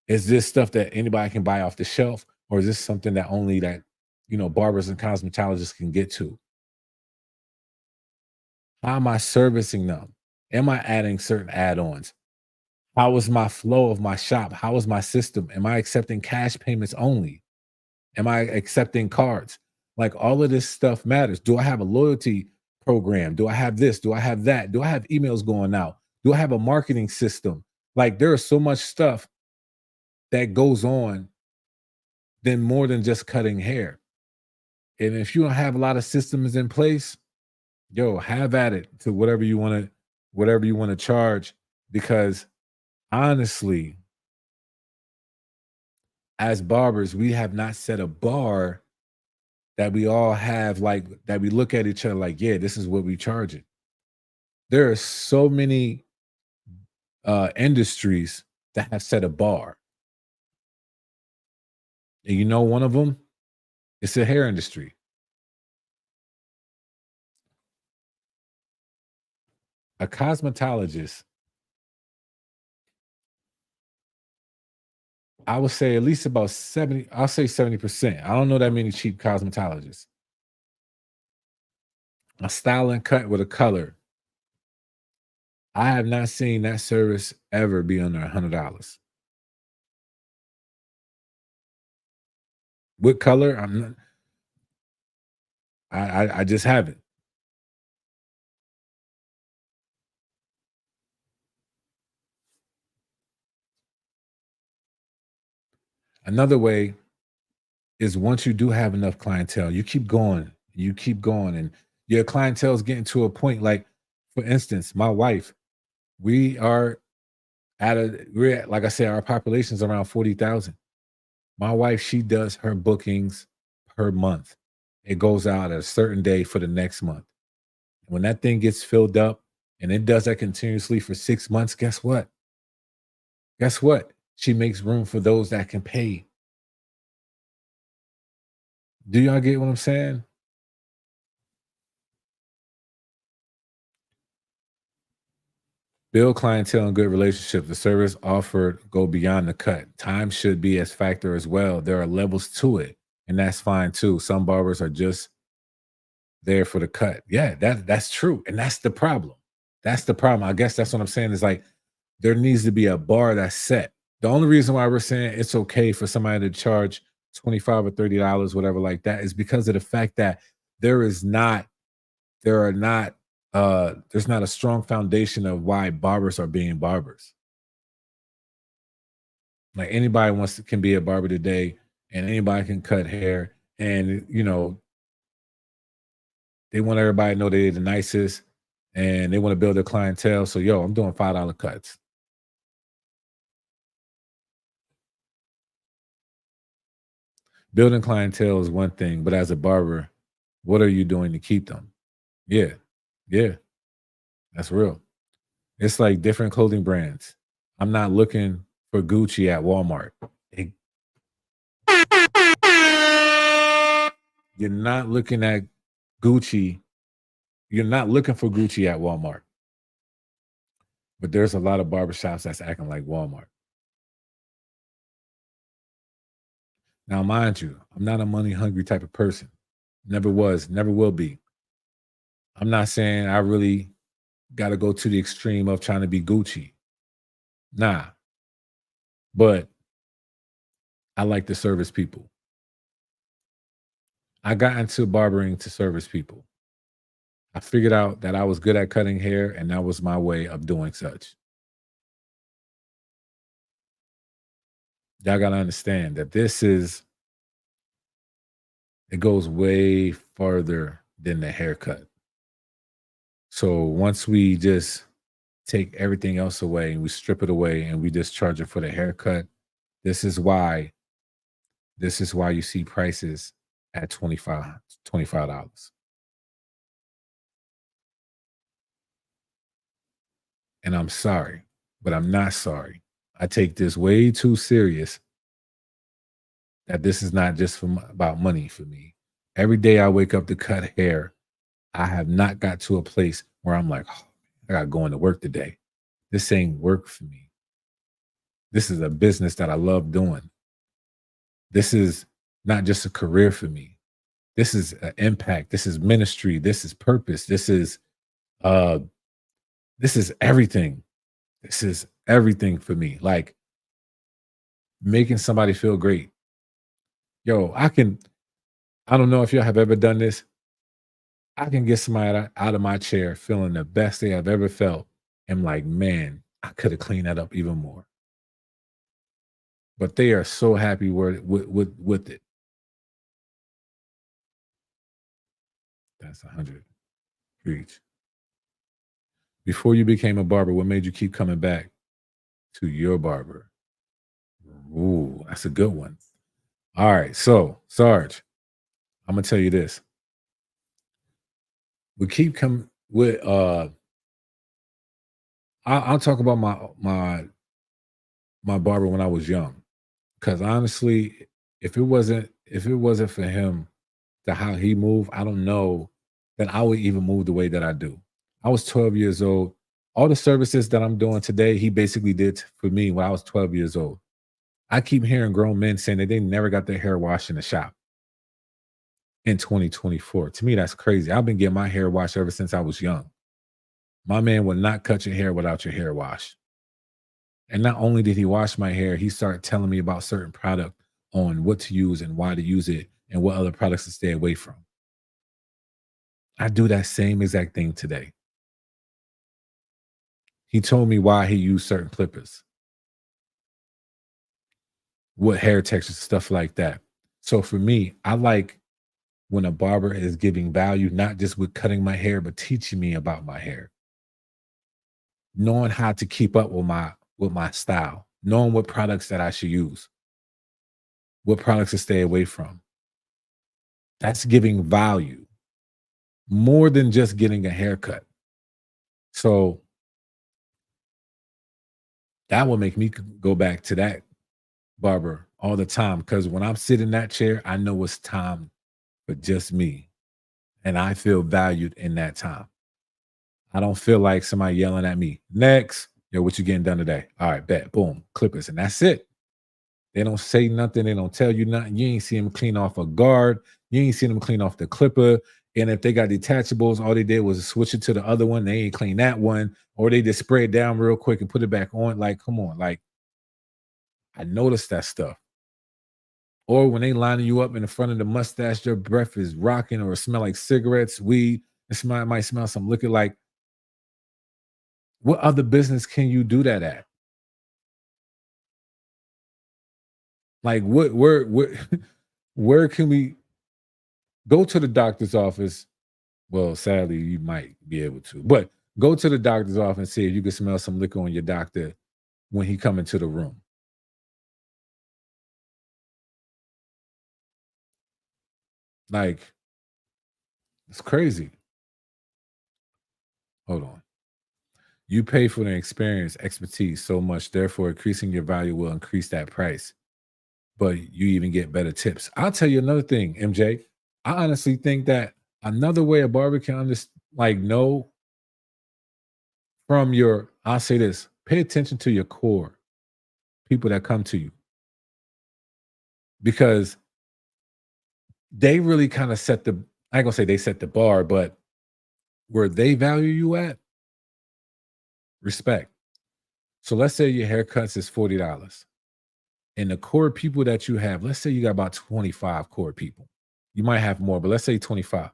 Is this stuff that anybody can buy off the shelf, or is this something that only that barbers and cosmetologists can get to? How am I servicing them? Am I adding certain add-ons? How is my flow of my shop? How is my system? Am I accepting cash payments only? Am I accepting cards? Like, all of this stuff matters. Do I have a loyalty program? Do I have this? Do I have that? Do I have emails going out? Do I have a marketing system? Like, there is so much stuff that goes on than more than just cutting hair. And if you don't have a lot of systems in place, have at it to whatever you want to charge. Because honestly, as barbers, we have not set a bar that we all have, like, that we look at each other like, yeah, this is what we charge it. There are so many industries that have set a bar. And one of them, it's the hair industry. A cosmetologist, I would say at least about 70, I'll say 70%. I don't know that many cheap cosmetologists. A style and cut with a color, I have not seen that service ever be under $100. With color, I'm not. I just haven't. Another way is, once you do have enough clientele, you keep going, and your clientele is getting to a point. Like, for instance, my wife, we're at, like I said, our population is around 40,000. My wife, she does her bookings per month. It goes out at a certain day for the next month. When that thing gets filled up, and it does that continuously for 6 months, guess what? She makes room for those that can pay. Do y'all get what I'm saying? Build clientele and good relationships. The service offered go beyond the cut. Time should be a factor as well. There are levels to it, and that's fine too. Some barbers are just there for the cut. Yeah, that's true, and that's the problem. That's the problem. I guess that's what I'm saying, is like, there needs to be a bar that's set. The only reason why we're saying it's okay for somebody to charge $25 or $30, whatever like that, is because of the fact that there's not a strong foundation of why barbers are being barbers. Like, anybody can be a barber today, and anybody can cut hair, and they want everybody to know they're the nicest, and they want to build their clientele. So, I'm doing $5 cuts. Building clientele is one thing, but as a barber, what are you doing to keep them? Yeah, that's real. It's like different clothing brands. I'm not looking for Gucci at Walmart. You're not looking at Gucci. You're not looking for Gucci at Walmart. But there's a lot of barbershops that's acting like Walmart. Now, mind you, I'm not a money hungry type of person. Never was, never will be. I'm not saying I really got to go to the extreme of trying to be Gucci. Nah. But I like to service people. I got into barbering to service people. I figured out that I was good at cutting hair, and that was my way of doing such. Y'all got to understand that it goes way further than the haircut. So once we just take everything else away and we strip it away and we just charge it for the haircut, this is why you see prices at $25. And I'm sorry, but I'm not sorry. I take this way too serious, that this is not just about money for me. Every day I wake up to cut hair, I have not got to a place where I'm like, oh, I got going to work today. This ain't work for me. This is a business that I love doing. This is not just a career for me. This is an impact. This is ministry. This is purpose. This is everything. This is everything for me. Like making somebody feel great. Yo, I don't know if y'all have ever done this. I can get somebody out of my chair feeling the best day I've ever felt. And like, man, I could have cleaned that up even more. But they are so happy with it. That's 100. Preach. Before you became a barber, what made you keep coming back to your barber? Ooh, that's a good one. All right, so Sarge, I'm gonna tell you this. We keep coming with I'll talk about my barber when I was young. Because honestly, if it wasn't for him, to how he moved, I don't know that I would even move the way that I do. I was 12 years old. All the services that I'm doing today, he basically did for me when I was 12 years old. I keep hearing grown men saying that they never got their hair washed in the shop in 2024. To me, that's crazy. I've been getting my hair washed ever since I was young. My man would not cut your hair without your hair wash. And not only did he wash my hair, he started telling me about certain product on what to use and why to use it and what other products to stay away from. I do that same exact thing today. He told me why he used certain clippers, what hair textures, stuff like that. So for me, I like when a barber is giving value, not just with cutting my hair, but teaching me about my hair, knowing how to keep up with my style, knowing what products that I should use, what products to stay away from. That's giving value more than just getting a haircut. So that will make me go back to that barber all the time, because when I'm sitting in that chair, I know it's time for just me, and I feel valued in that time. I don't feel like somebody yelling at me, next, yo, what you getting done today? All right, bet, boom, clippers, and that's it. They don't say nothing. They don't tell you nothing. You ain't see them clean off a guard. You ain't see them clean off the clipper. And if they got detachables, all they did was switch it to the other one. They ain't clean that one, or they just spray it down real quick and put it back on. Like, come on, like, I noticed that stuff. Or when they lining you up in the front of the mustache, your breath is rocking, or it smell like cigarettes, weed. It might smell some liquor. Like, what other business can you do that at? Like, where can we go to the doctor's office? Well, sadly, you might be able to, but go to the doctor's office and see if you can smell some liquor on your doctor when he come into the room. Like, it's crazy. Hold on. You pay for the experience, expertise so much, therefore increasing your value will increase that price. But you even get better tips. I'll tell you another thing, MJ. I honestly think that another way a barber can know from your, I'll say this, pay attention to your core, people that come to you. Because they really kind of set the, I ain't gonna say they set the bar, but where they value you at, respect. So let's say your haircuts is $40. And the core people that you have, let's say you got about 25 core people. You might have more, but let's say 25.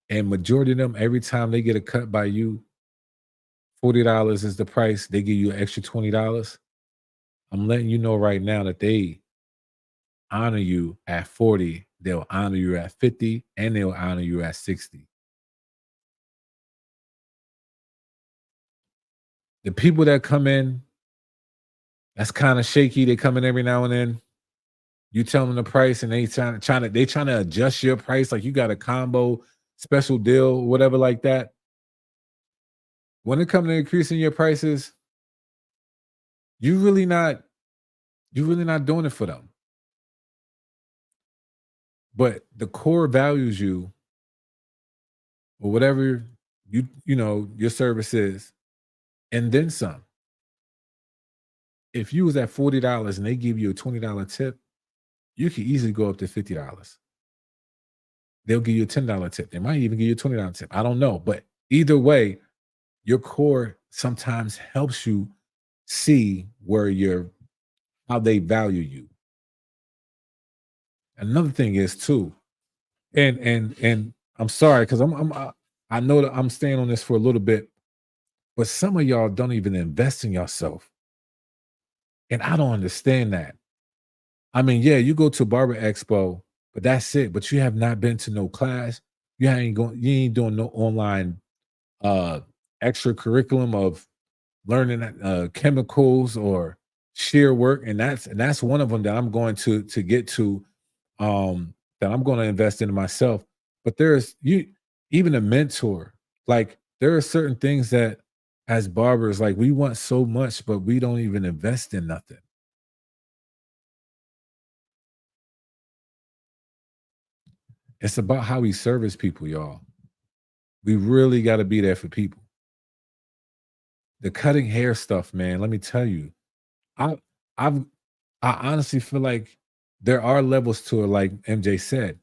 And majority of them, every time they get a cut by you, $40 is the price. They give you an extra $20. I'm letting you know right now that they honor you at 40. They'll honor you at 50, and they'll honor you at 60. The people that come in, that's kind of shaky. They come in every now and then. You tell them the price, and they trying to adjust your price, like you got a combo special deal, whatever like that. When it comes to increasing your prices, you really not doing it for them. But the core values you or whatever your service is, and then some. If you was at $40 and they give you a $20 tip, you could easily go up to $50. They'll give you a $10 tip. They might even give you a $20 tip. I don't know. But either way, your core sometimes helps you see how they value you. Another thing is too, and I'm sorry because I know that I'm staying on this for a little bit, but some of y'all don't even invest in yourself. And I don't understand that. I mean, yeah, you go to Barber Expo, but that's it. But you have not been to no class. You ain't doing no online extra curriculum of learning chemicals or shear work. And that's one of them that I'm going to get to, that I'm going to invest in myself. But there's even a mentor. Like there are certain things that as barbers, like we want so much, but we don't even invest in nothing. It's about how we service people, y'all. We really got to be there for people. The cutting hair stuff, man, let me tell you, I honestly feel like there are levels to it, like MJ said.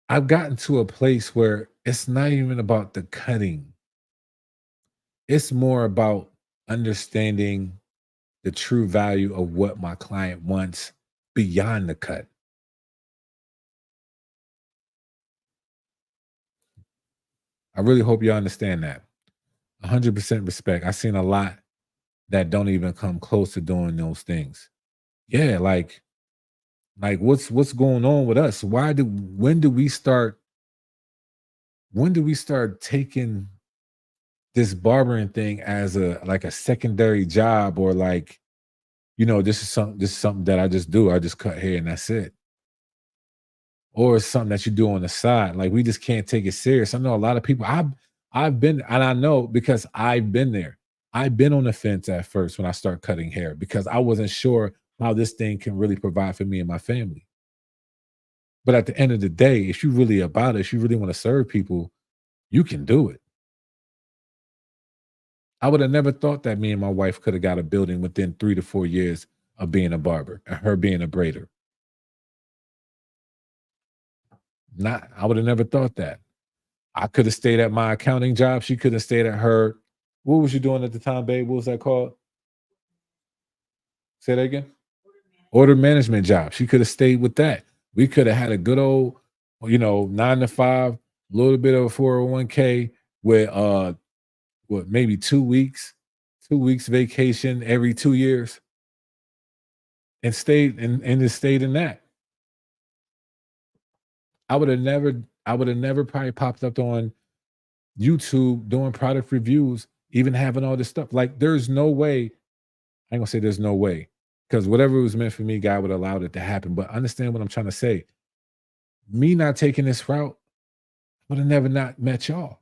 I've gotten to a place where it's not even about the cutting. It's more about understanding the true value of what my client wants beyond the cut. I really hope you understand that. 100% respect. I've seen a lot that don't even come close to doing those things. Yeah, like what's going on with us? When do we start taking this barbering thing as a secondary job, or this is something that I just do. I just cut hair and that's it. Or it's something that you do on the side. Like we just can't take it serious. I know a lot of people. I've been, and I know because I've been there. I've been on the fence at first when I start cutting hair because I wasn't sure how this thing can really provide for me and my family. But at the end of the day, if you really about it, if you really want to serve people, you can do it. I would have never thought that me and my wife could have got a building within 3 to 4 years of being a barber and her being a braider. I would have never thought that. I could have stayed at my accounting job. She could have stayed at her. What was you doing at the time, babe? What was that called? Say that again. Order management job. She could have stayed with that. We could have had a good old, 9 to 5, a little bit of a 401k with maybe 2 weeks vacation every 2 years, and just stayed in that. I would have never probably popped up on YouTube doing product reviews, even having all this stuff. Like there's no way, I ain't gonna say there's no way, because whatever was meant for me, God would have allowed it to happen. But understand what I'm trying to say. Me not taking this route, would have never not met y'all.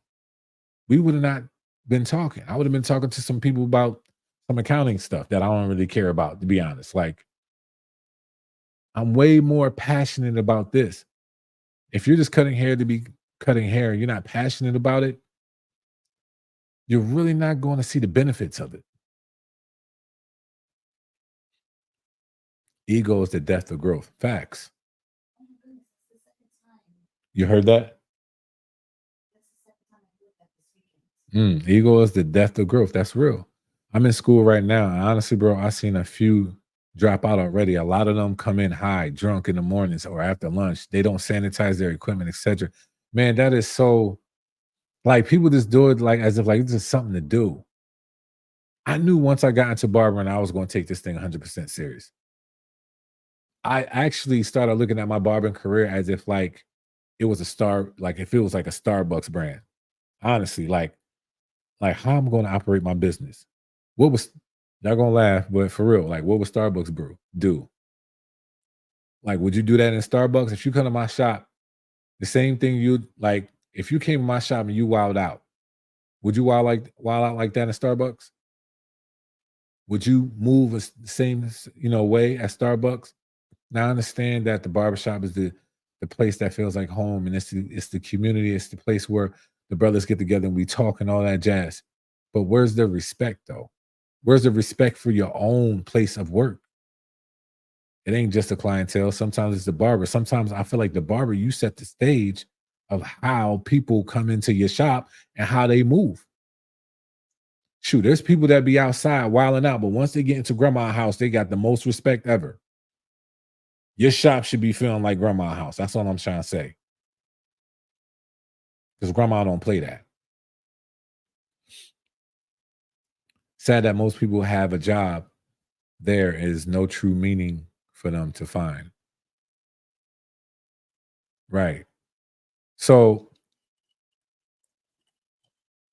We would have not been talking. I would have been talking to some people about some accounting stuff that I don't really care about, to be honest. Like I'm way more passionate about this. If you're just cutting hair to be cutting hair, you're not passionate about it, you're really not going to see the benefits of it. Ego is the death of growth. Facts. You heard that? Ego is the death of growth. That's real. I'm in school right now. And honestly, bro, I've seen a few drop out already. A lot of them come in high, drunk in the mornings or after lunch. They don't sanitize their equipment, etc. Man, that is so, like, people just do it like as if like it's just something to do. I knew once I got into barbering, I was going to take this thing 100% serious. I actually started looking at my barbering career as if like it was if it was like a Starbucks brand. Honestly, like how I'm going to operate my business. What was, y'all gonna laugh, but for real, like what would Starbucks do? Like, would you do that in Starbucks? If you come to my shop, the same thing like, if you came to my shop and you wild out, would you wild out like that in Starbucks? Would you move the same, way as Starbucks? Now I understand that the barbershop is the the place that feels like home, and it's the community, it's the place where the brothers get together and we talk and all that jazz. But where's the respect though? Where's the respect for your own place of work? It ain't just a clientele. Sometimes it's the barber. Sometimes I feel like the barber, you set the stage of how people come into your shop and how they move. Shoot, there's people that be outside wilding out, but once they get into grandma's house, they got the most respect ever. Your shop should be feeling like grandma's house. That's all I'm trying to say. Because grandma don't play that. Sad that most people have a job. There is no true meaning for them to find. Right. So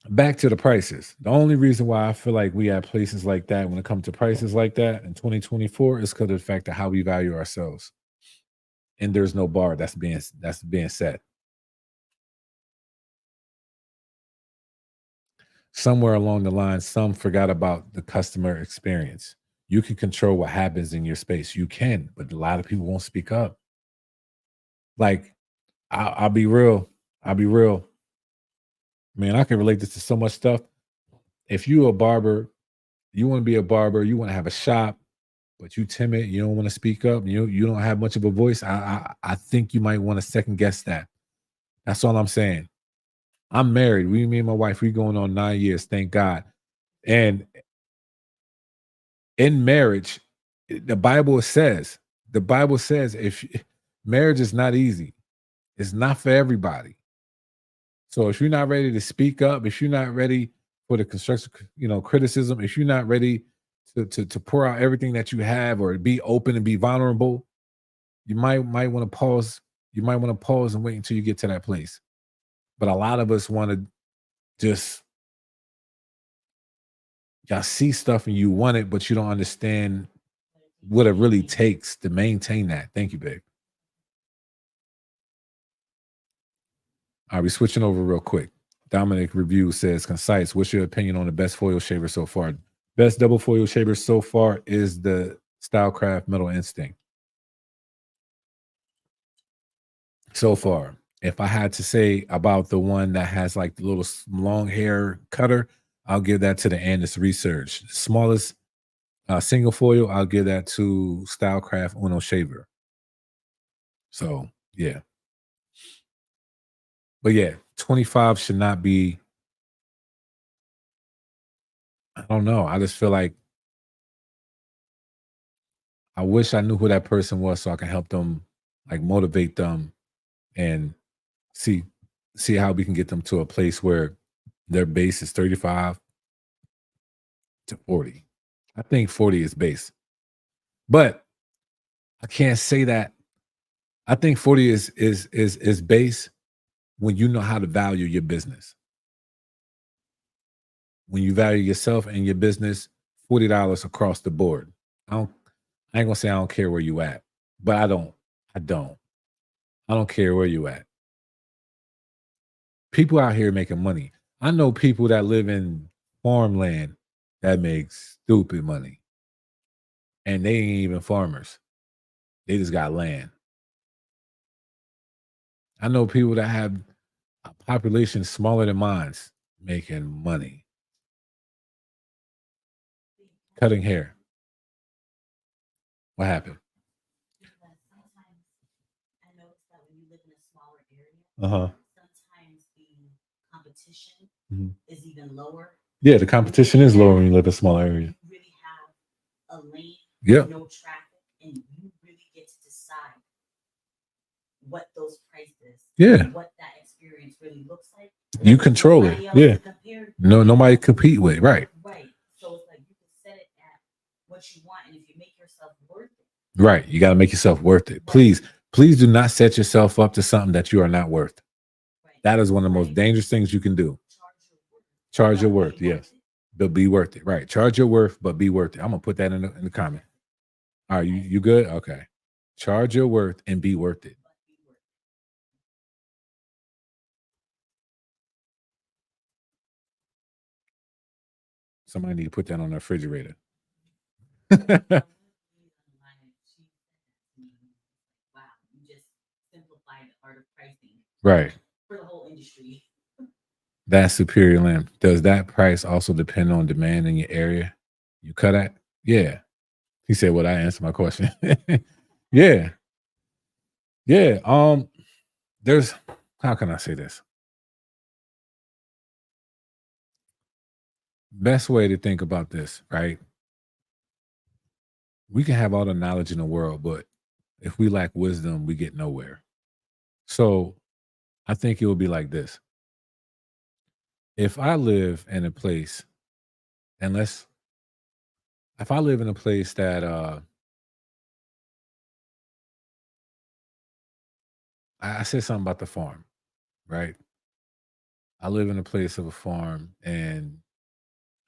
back to the prices. The only reason why I feel like we have places like that when it comes to prices like that in 2024 is because of the fact of how we value ourselves. And there's no bar that's being set. Somewhere along the line, some forgot about the customer experience. You can control what happens in your space. You can, but a lot of people won't speak up. Like, I'll be real. I'll be real. Man, I can relate this to so much stuff. If you a barber, you want to be a barber, you want to have a shop, but you timid, you don't want to speak up, you don't have much of a voice, I think you might want to second guess that. That's all I'm saying. I'm married. Me and my wife, we going on 9 years, thank God. And in marriage, the Bible says if marriage is not easy, it's not for everybody. So if you're not ready to speak up, if you're not ready for the constructive, criticism, if you're not ready to pour out everything that you have or be open and be vulnerable, you might want to pause. You might want to pause and wait until you get to that place. But a lot of us want to just y'all see stuff and you want it, but you don't understand what it really takes to maintain that. Thank you, babe. I'll be switching over real quick. Dominic Review says, Concise, what's your opinion on the best foil shaver so far? Best double foil shaver so far is the Stylecraft Metal Instinct. So far. If I had to say about the one that has like the little long hair cutter, I'll give that to the Andis Research. The smallest single foil, I'll give that to Stylecraft Uno Shaver. So, yeah. But yeah, 25 should not be, I don't know. I just feel like I wish I knew who that person was so I can help them, like motivate them and see how we can get them to a place where their base is 35 to 40. I think 40 is base. But I can't say that. I think 40 is base when you know how to value your business. When you value yourself and your business, $40 across the board. I ain't gonna say I don't care where you at, but I don't care where you at. People out here making money. I know people that live in farmland that make stupid money. And they ain't even farmers. They just got land. I know people that have a population smaller than mine's making money. Cutting hair. What happened? Sometimes I notice that when you live in a smaller area, Uh-huh. sometimes the competition Mhm. is even lower. Yeah, the competition is lower when you live in a smaller area. You really have a lane, Yeah. no traffic, and you really get to decide what those prices, Yeah. what that experience really looks like. You control it. Nobody else Yeah. to compare No, nobody compete with. Right. Right. So it's like you can set it at what you want, and if you make yourself worth it. Right. You got to make yourself worth it. Please do not set yourself up to something that you are not worth. Right. That is one of the most dangerous things you can do. Charge your worth. Yes. But be worth it. Right. Charge your worth, but be worth it. I'm going to put that in the comment. All right. You good? Okay. Charge your worth and be worth it. Somebody need to put that on the refrigerator. Wow, you just simplify the art of pricing Right. for the whole industry. That's superior limb. Does that price also depend on demand in your area you cut at? Yeah. He said, "Would I answer my question?" Yeah. Yeah. There's how can I say this? Best way to think about this, right? We can have all the knowledge in the world, but if we lack wisdom, we get nowhere. So I think it would be like this. If I live in a place, and if I live in a place that I said something about the farm, right? I live in a place of a farm and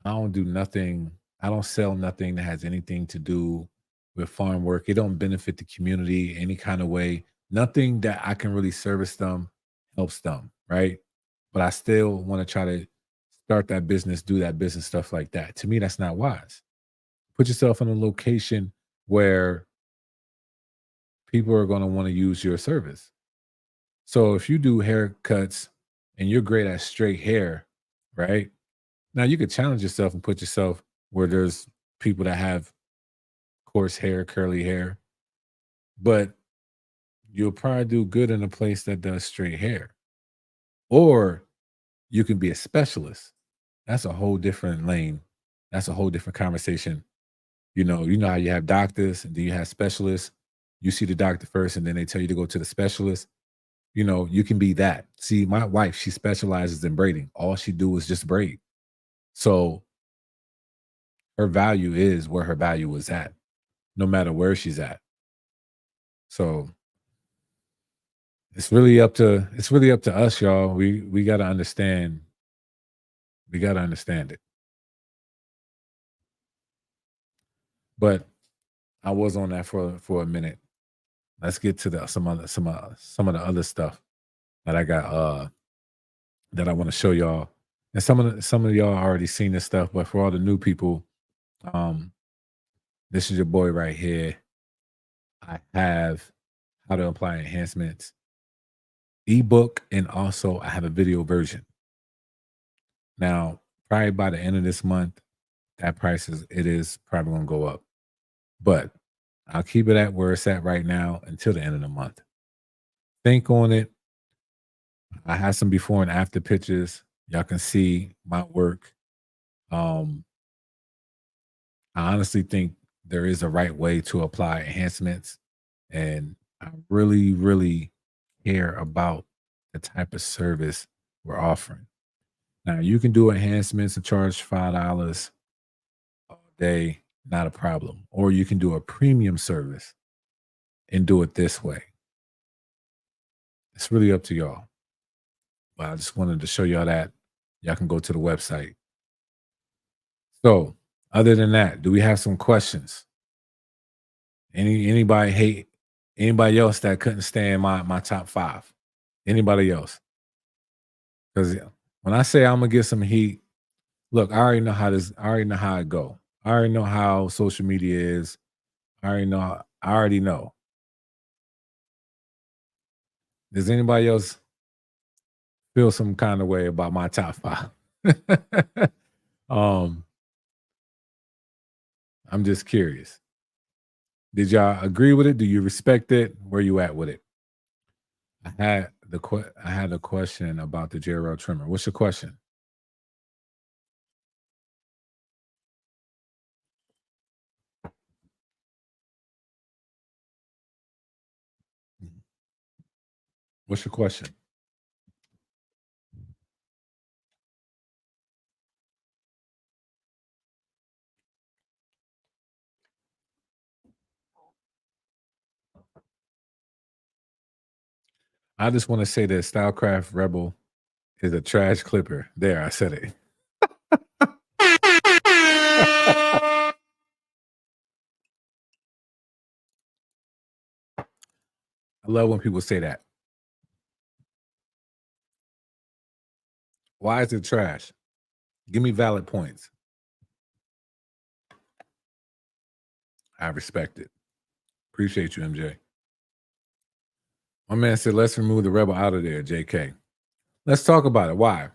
I don't do nothing. I don't sell nothing that has anything to do with farm work. It don't benefit the community any kind of way. Nothing that I can really service them helps them, right? But I still want to try to start that business, do that business, stuff like that. To me, that's not wise. Put yourself in a location where people are going to want to use your service. So if you do haircuts and you're great at straight hair, right? Now you could challenge yourself and put yourself where there's people that have coarse hair, curly hair, but you'll probably do good in a place that does straight hair. Or you can be a specialist. That's a whole different lane. That's a whole different conversation. You know how you have doctors and then you have specialists. You see the doctor first and then they tell you to go to the specialist. You can be that. See, my wife, she specializes in braiding. All she do is just braid. So her value is where her value is at, no matter where she's at. So it's really up to us, y'all. We gotta understand. We gotta understand it. But I was on that for a minute. Let's get to some of the other stuff that I got that I want to show y'all. And some of y'all already seen this stuff, but for all the new people, um, this is your boy right here. I have how to apply enhancements ebook, and also I have a video version. Now, probably by the end of this month, that price is probably gonna go up. But I'll keep it at where it's at right now until the end of the month. Think on it. I have some before and after pictures. Y'all can see my work. Um, I honestly think there is a right way to apply enhancements, and I really, really care about the type of service we're offering. Now, you can do enhancements and charge $5 all day, not a problem. Or you can do a premium service and do it this way. It's really up to y'all. But I just wanted to show y'all that. Y'all can go to the website. So, other than that, do we have some questions? Anybody else that couldn't stand my top 5? Anybody else? Because when I say I'm gonna get some heat, look, I already know how it go. I already know how social media is. I already know. Does anybody else feel some kind of way about my top 5? um, I'm just curious. Did y'all agree with it? Do you respect it? Where you at with it? I had a question about the JRL trimmer. What's your question? What's your question? I just want to say that Stylecraft Rebel is a trash clipper. There, I said it. I love when people say that. Why is it trash? Give me valid points. I respect it. Appreciate you, MJ. My man said, let's remove the Rebel out of there, JK. Let's talk about it. Why?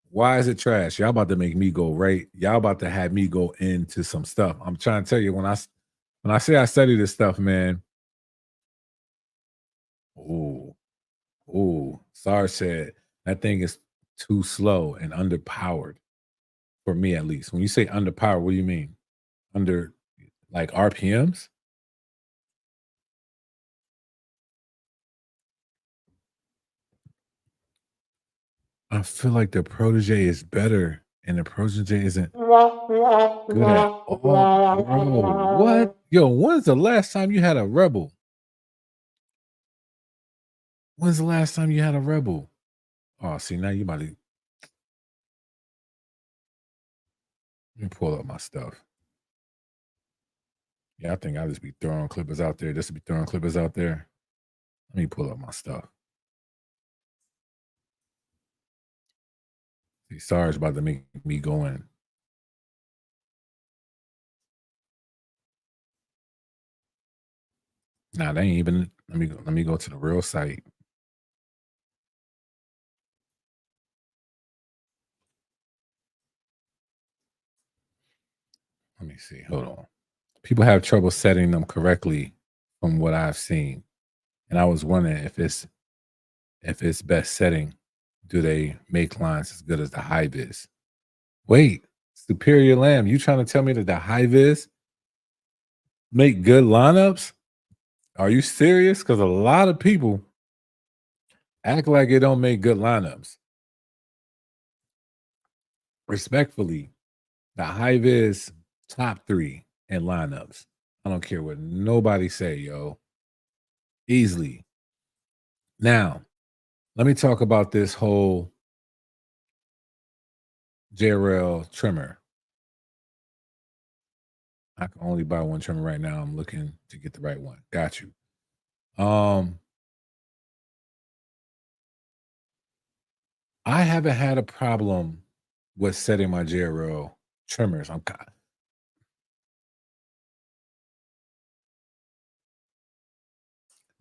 Why is it trash? Y'all about to make me go right. Y'all about to have me go into some stuff. I'm trying to tell you, when I say I study this stuff, man. Sarge said that thing is too slow and underpowered for me, at least. When you say underpowered, what do you mean? Under like RPMs? I feel like the Protege is better, and the Protege isn't good at all. Bro, what? Yo, when's the last time you had a Rebel? When's the last time you had a Rebel? Oh, see, now you about to. Let me pull up my stuff. Yeah, I think I'll just be throwing clippers out there just to be throwing clippers out there. Let me pull up my stuff. See, Sarge about to make me go in. Nah, they ain't even. Let me go to the real site. Let me see. Hold on. People have trouble setting them correctly, from what I've seen, and I was wondering if it's best setting. Do they make lines as good as the high vis? Wait, Superior Lamb, you trying to tell me that the high vis make good lineups? Are you serious? Because a lot of people act like it don't make good lineups. Respectfully, the high vis top 3 in lineups. I don't care what nobody say, yo. Easily. Now, let me talk about this whole JRL trimmer. I can only buy one trimmer right now. I'm looking to get the right one. Got you. I haven't had a problem with setting my JRL trimmers.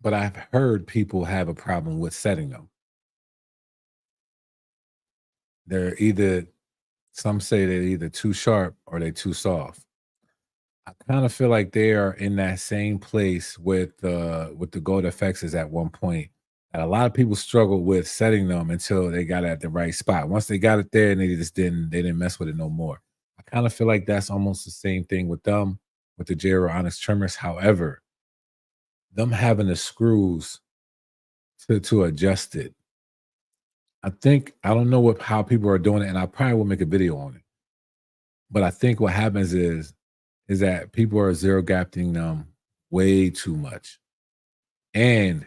But I've heard people have a problem with setting them. They're either, some say they're either too sharp or they're too soft. I kind of feel like they are in that same place with the Gold FXs at one point. And a lot of people struggled with setting them until they got it at the right spot. Once they got it there, and they didn't mess with it no more. I kind of feel like that's almost the same thing with them, with the JRL Onyx trimmers. However, them having the screws to adjust it, I don't know how people are doing it, and I probably will make a video on it. But I think what happens is that people are zero gapping them way too much. And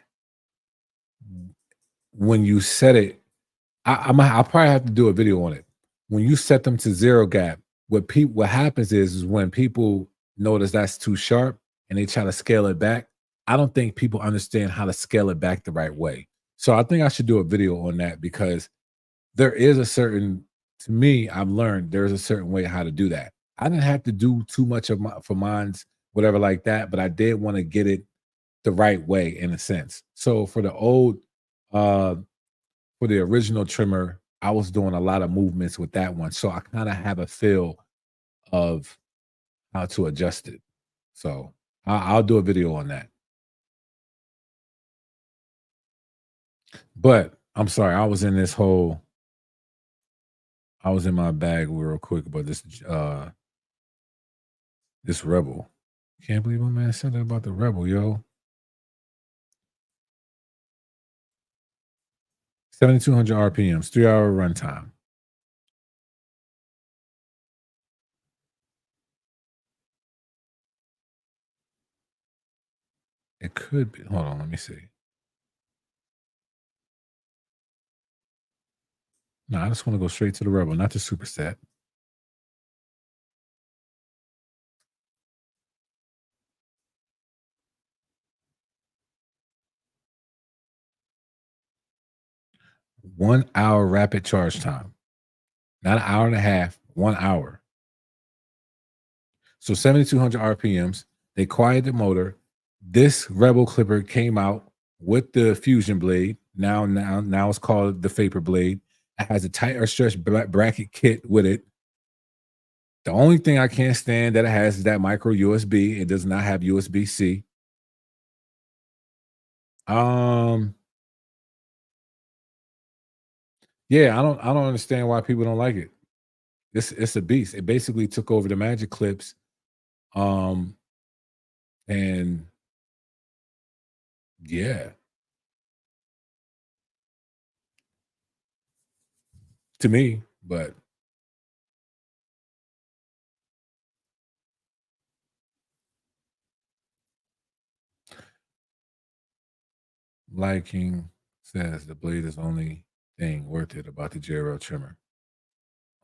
when you set it, I'll probably have to do a video on it. When you set them to zero gap, what happens is when people notice that's too sharp and they try to scale it back, I don't think people understand how to scale it back the right way. So I think I should do a video on that, because there is to me, I've learned there's a certain way how to do that. I didn't have to do too much for mine's, whatever like that, but I did want to get it the right way in a sense. So for the for the original trimmer, I was doing a lot of movements with that one. So I kind of have a feel of how to adjust it. So I'll do a video on that. But I'm sorry, I was in my bag real quick about this Rebel. Can't believe my man said that about the Rebel, yo. 7,200 RPMs, 3-hour runtime. It could be. Hold on, let me see. No, I just want to go straight to the Rebel, not the superset. One hour rapid charge time. Not an hour and a half, 1 hour. So 7,200 RPMs. They quieted the motor. This Rebel clipper came out with the fusion blade. Now it's called the Vapor blade. It has a tighter stretch bracket kit with it. The only thing I can't stand that it has is that micro USB. It does not have USB-C. Yeah, I don't understand why people don't like it. It's a beast. It basically took over the Magic Clips. And yeah, to me, but Liking says the blade is only thing worth it about the JRL trimmer.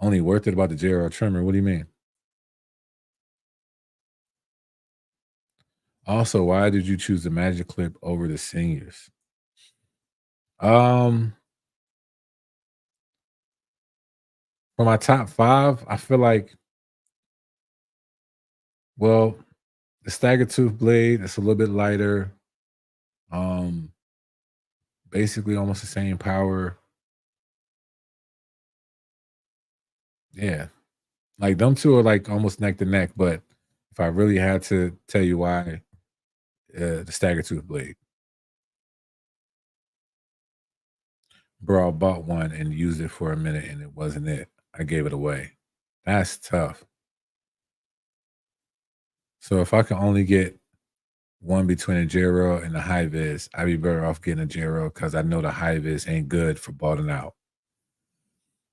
Only worth it about the JRL trimmer? What do you mean? Also, why did you choose the Magic Clip over the Seniors? For my top 5, I feel like, well, the Stagger Tooth blade, it's a little bit lighter. Basically almost the same power. Yeah. Like them two are like almost neck to neck, but if I really had to tell you why, the Stagger Tooth blade. Bro, I bought one and used it for a minute and it wasn't it. I gave it away. That's tough. So if I can only get one between a JRL and a high vis, I'd be better off getting a JRL because I know the high vis ain't good for balding out.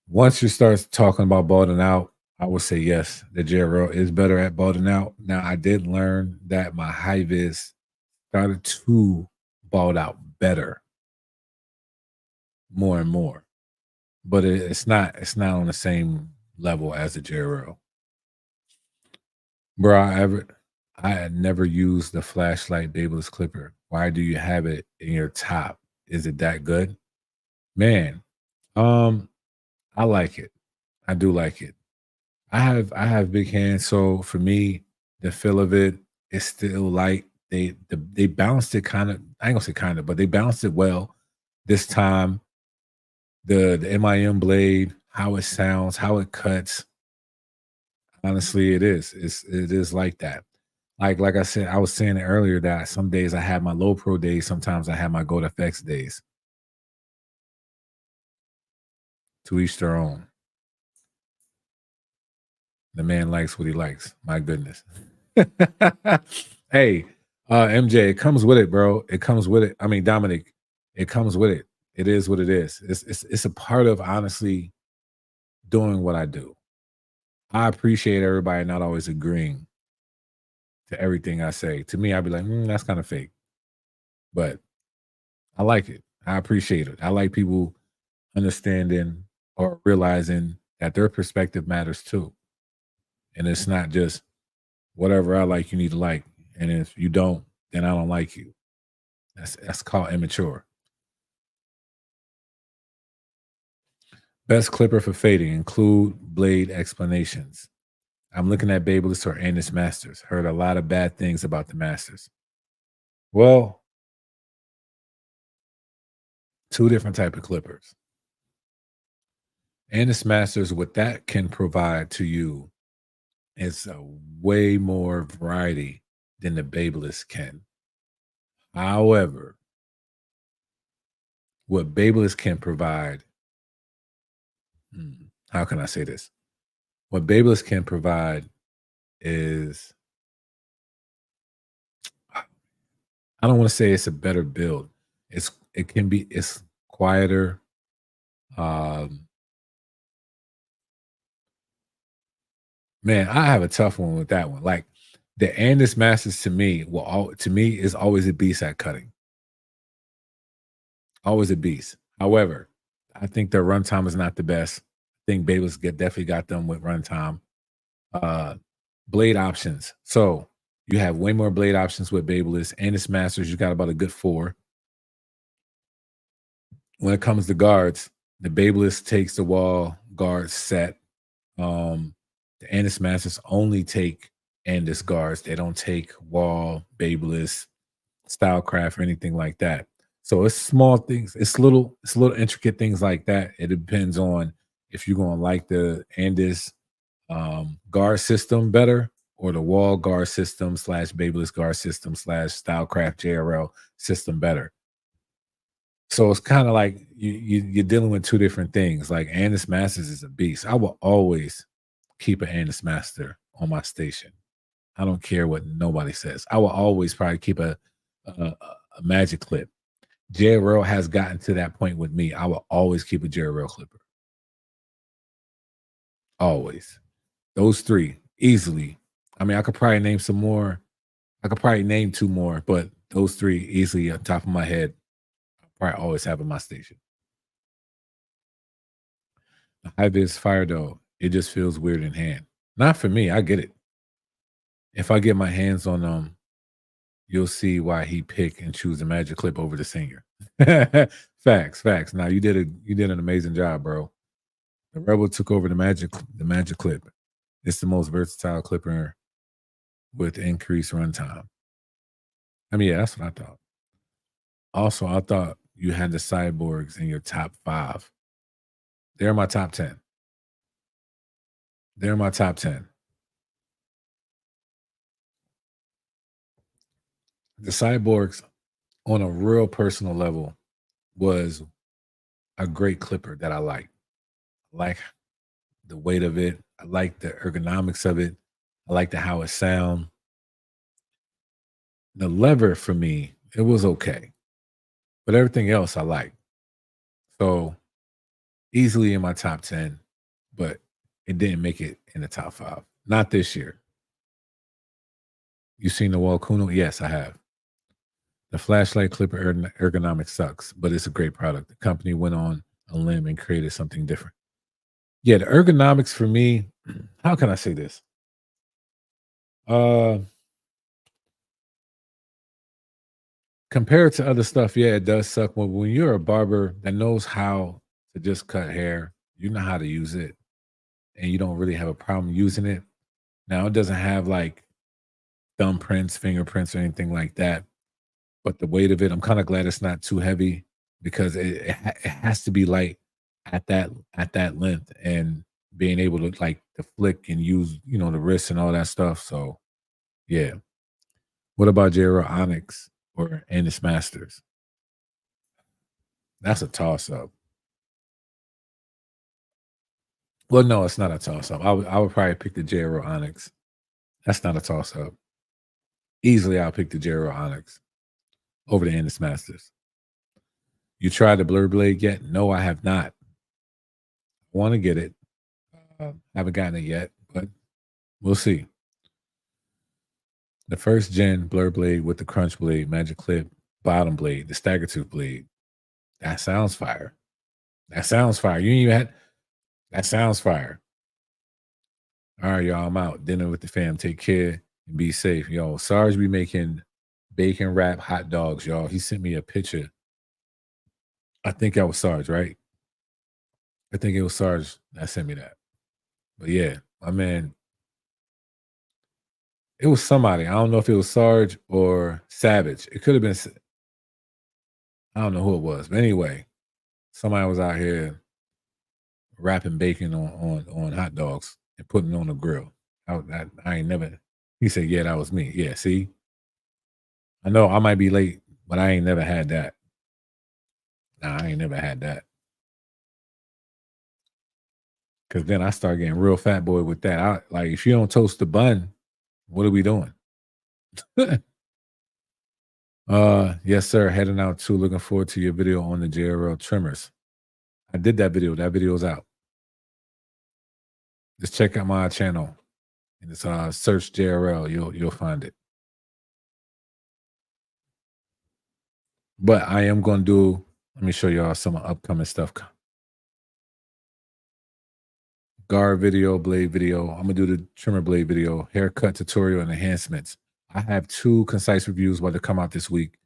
Once you start talking about balding out, I would say yes, the JRL is better at balding out. Now, I did learn that my high vis started to bald out better, more and more, but it's not on the same level as the JRL. Bro, I had never used the flashlight Babeless clipper. Why do you have it in your top? Is it that good? Man, I like it. I do like it. I have big hands, so for me, the feel of it is still light. They balanced it kind of. I ain't gonna say kind of, but they balanced it well this time. The MIM blade, how it sounds, how it cuts. Honestly, it is. It is like that. Like I said, I was saying it earlier that some days I have my low pro days, sometimes I have my Gold FX days. To each their own. The man likes what he likes. My goodness. Hey, MJ, it comes with it, bro. It comes with it. I mean, Dominic, it comes with it. It is what it is. It's a part of honestly doing what I do. I appreciate everybody not always agreeing to everything I say. To me, I'd be like, that's kind of fake. But I like it. I appreciate it. I like people understanding or realizing that their perspective matters too. And it's not just whatever I like, you need to like. And if you don't, then I don't like you. That's called immature. Best clipper for fading, include blade explanations. I'm looking at Babelist or Andis Masters. Heard a lot of bad things about the Masters. Well, two different type of clippers. Andis Masters, what that can provide to you is a way more variety than the Babelist can. However, what Babelist can provide, how can I say this? What Babelist can provide is, I don't want to say it's a better build. It's quieter. Man, I have a tough one with that one. Like the Andis Masters to me is always a beast at cutting. Always a beast. However, I think their runtime is not the best. I think Babelist definitely got them with runtime. Blade options. So you have way more blade options with Babelist. Andis Masters, you got about a good 4. When it comes to guards, the Babelist takes the wall guard set. The Andis Masters only take Andis guards. They don't take wall, Babelist, Stylecraft, or anything like that. So it's small things. It's little intricate things like that. It depends on if you're gonna like the Andis guard system better or the wall guard system / Babyliss guard system / Stylecraft JRL system better. So it's kind of like you're dealing with two different things. Like Andis Masters is a beast. I will always keep an Andis Master on my station. I don't care what nobody says. I will always probably keep a magic clip. JRL has gotten to that point with me. I will always keep a JRL clipper. Always. Those three easily. I mean, I could probably name some more. I could probably name two more, but those three easily on top of my head, I probably always have in my station. The high-vis fire though, it just feels weird in hand. Not for me. I get it. If I get my hands on them, you'll see why he pick and choose the magic clip over the singer. Facts. Now you did an amazing job, bro. The Rebel took over the magic clip. It's the most versatile clipper with increased runtime. I mean, yeah, that's what I thought. Also, I thought you had the cyborgs in your top 5. They're my top 10. They're my top 10. The cyborgs, on a real personal level, was a great clipper that I like. I like the weight of it. I like the ergonomics of it. I like how it sounds. The lever for me, it was okay. But everything else I like. So easily in my top 10, but it didn't make it in the top 5. Not this year. You seen the Wall Kuno? Yes, I have. The flashlight clipper ergonomics sucks, but it's a great product. The company went on a limb and created something different. Yeah, the ergonomics for me, how can I say this? Compared to other stuff, yeah, it does suck. But when you're a barber that knows how to just cut hair, you know how to use it, and you don't really have a problem using it. Now, it doesn't have like thumbprints, fingerprints, or anything like that. But the weight of it, I'm kind of glad it's not too heavy because it has to be light at that length and being able to like to flick and use, the wrist and all that stuff. So yeah. What about JRL Onyx or Andis Masters? That's a toss-up. Well, no, it's not a toss-up. I would probably pick the JRL Onyx. That's not a toss-up. Easily, I'll pick the JRL Onyx over the Andis Masters. You tried the Blur Blade yet? No, I have not. I want to get it. Haven't gotten it yet, but we'll see. The first gen Blur Blade with the Crunch Blade, Magic Clip, Bottom Blade, the Stagger Tooth Blade. That sounds fire. That sounds fire. You ain't even had. That sounds fire. All right, y'all. I'm out. Dinner with the fam. Take care and be safe. Yo, Sarge be making bacon wrap hot dogs, y'all. He sent me a picture. I think that was Sarge, right? I think it was Sarge that sent me that. But yeah, my man. It was somebody. I don't know if it was Sarge or Savage. It could have been. I don't know who it was. But anyway, somebody was out here wrapping bacon on hot dogs and putting it on the grill. I ain't never. He said, "Yeah, that was me." Yeah, see, I know I might be late, but I ain't never had that. Nah, I ain't never had that. Cause then I start getting real fat boy with that. Like if you don't toast the bun, what are we doing? Yes, sir. Heading out too. Looking forward to your video on the JRL trimmers. I did that video. That video's out. Just check out my channel and it's search JRL. You'll find it. But I am gonna do. Let me show y'all some upcoming stuff. Guard video, blade video. I'm gonna do the trimmer blade video, haircut tutorial, and enhancements. I have 2 concise reviews about to come out this week.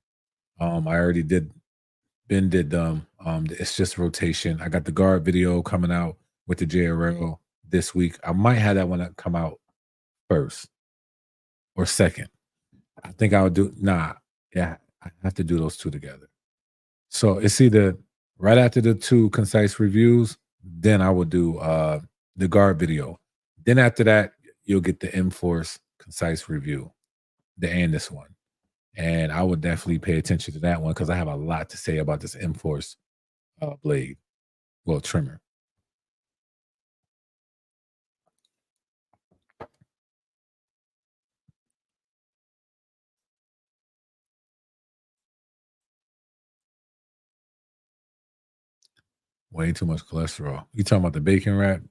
I already did them. It's just rotation. I got the guard video coming out with the JRL this week. I might have that one come out first or second. I think I'll do. Nah, yeah, I have to do those 2 together. So it's either right after the 2 concise reviews, then I will do the guard video. Then after that, you'll get the M-Force concise review, the Andis one. And I would definitely pay attention to that one because I have a lot to say about this M-Force blade, well, trimmer. Way too much cholesterol. You talking about the bacon wrap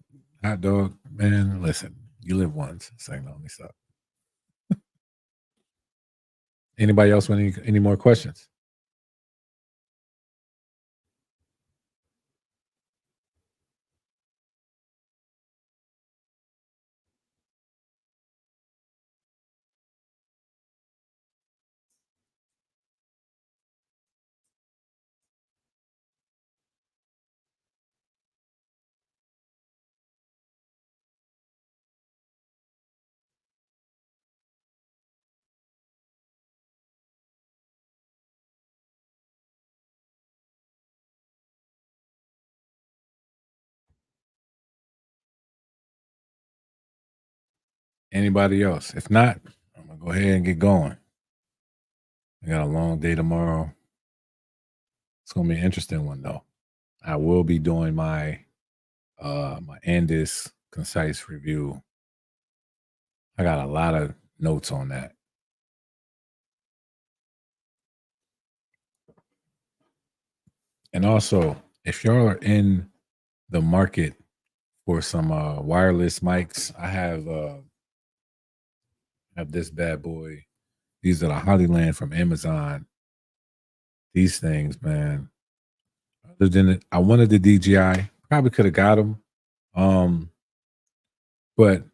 hot dog? Man, listen, you live once. It's like, no, let me stop. Anybody else want any more questions? Anybody else? If not, I'm gonna go ahead and get going. I got a long day tomorrow. It's gonna be an interesting one though. I will be doing my my Andis concise review. I got a lot of notes on that. And also, if y'all are in the market for some wireless mics, I have this bad boy. These are the Hollyland from Amazon. These things, man. Other than it, I wanted the DJI. Probably could have got them. But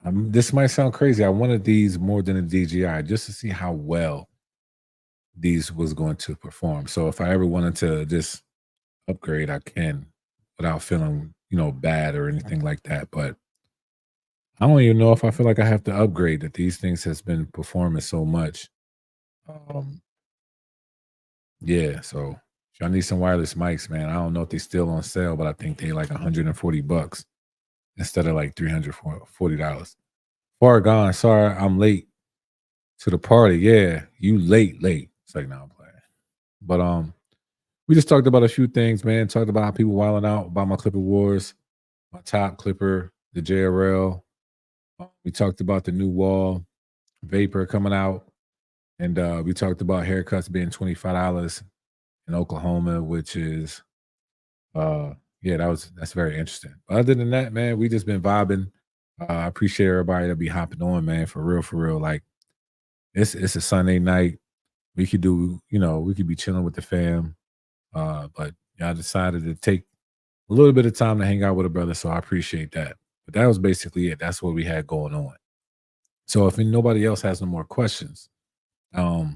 this might sound crazy. I wanted these more than a DJI just to see how well these was going to perform. So if I ever wanted to just upgrade, I can without feeling, bad or anything like that. But I don't even know if I feel like I have to upgrade, that these things has been performing so much. Yeah, so if y'all need some wireless mics, man, I don't know if they're still on sale, but I think they like $140 instead of like $340. Far gone. Sorry, I'm late to the party. Yeah, you late. It's like, no, I'm playing. But we just talked about a few things, man. Talked about how people wilding out about my Clipper Wars, my top clipper, the JRL. We talked about the new wall vapor coming out, and we talked about haircuts being $25 in Oklahoma, which is that's very interesting. But other than that, man, we just been vibing. I appreciate everybody that be hopping on, man, for real. Like it's a Sunday night. We could do, we could be chilling with the fam. But y'all decided to take a little bit of time to hang out with a brother, so I appreciate that. But that was basically it. That's what we had going on. So if nobody else has no more questions, I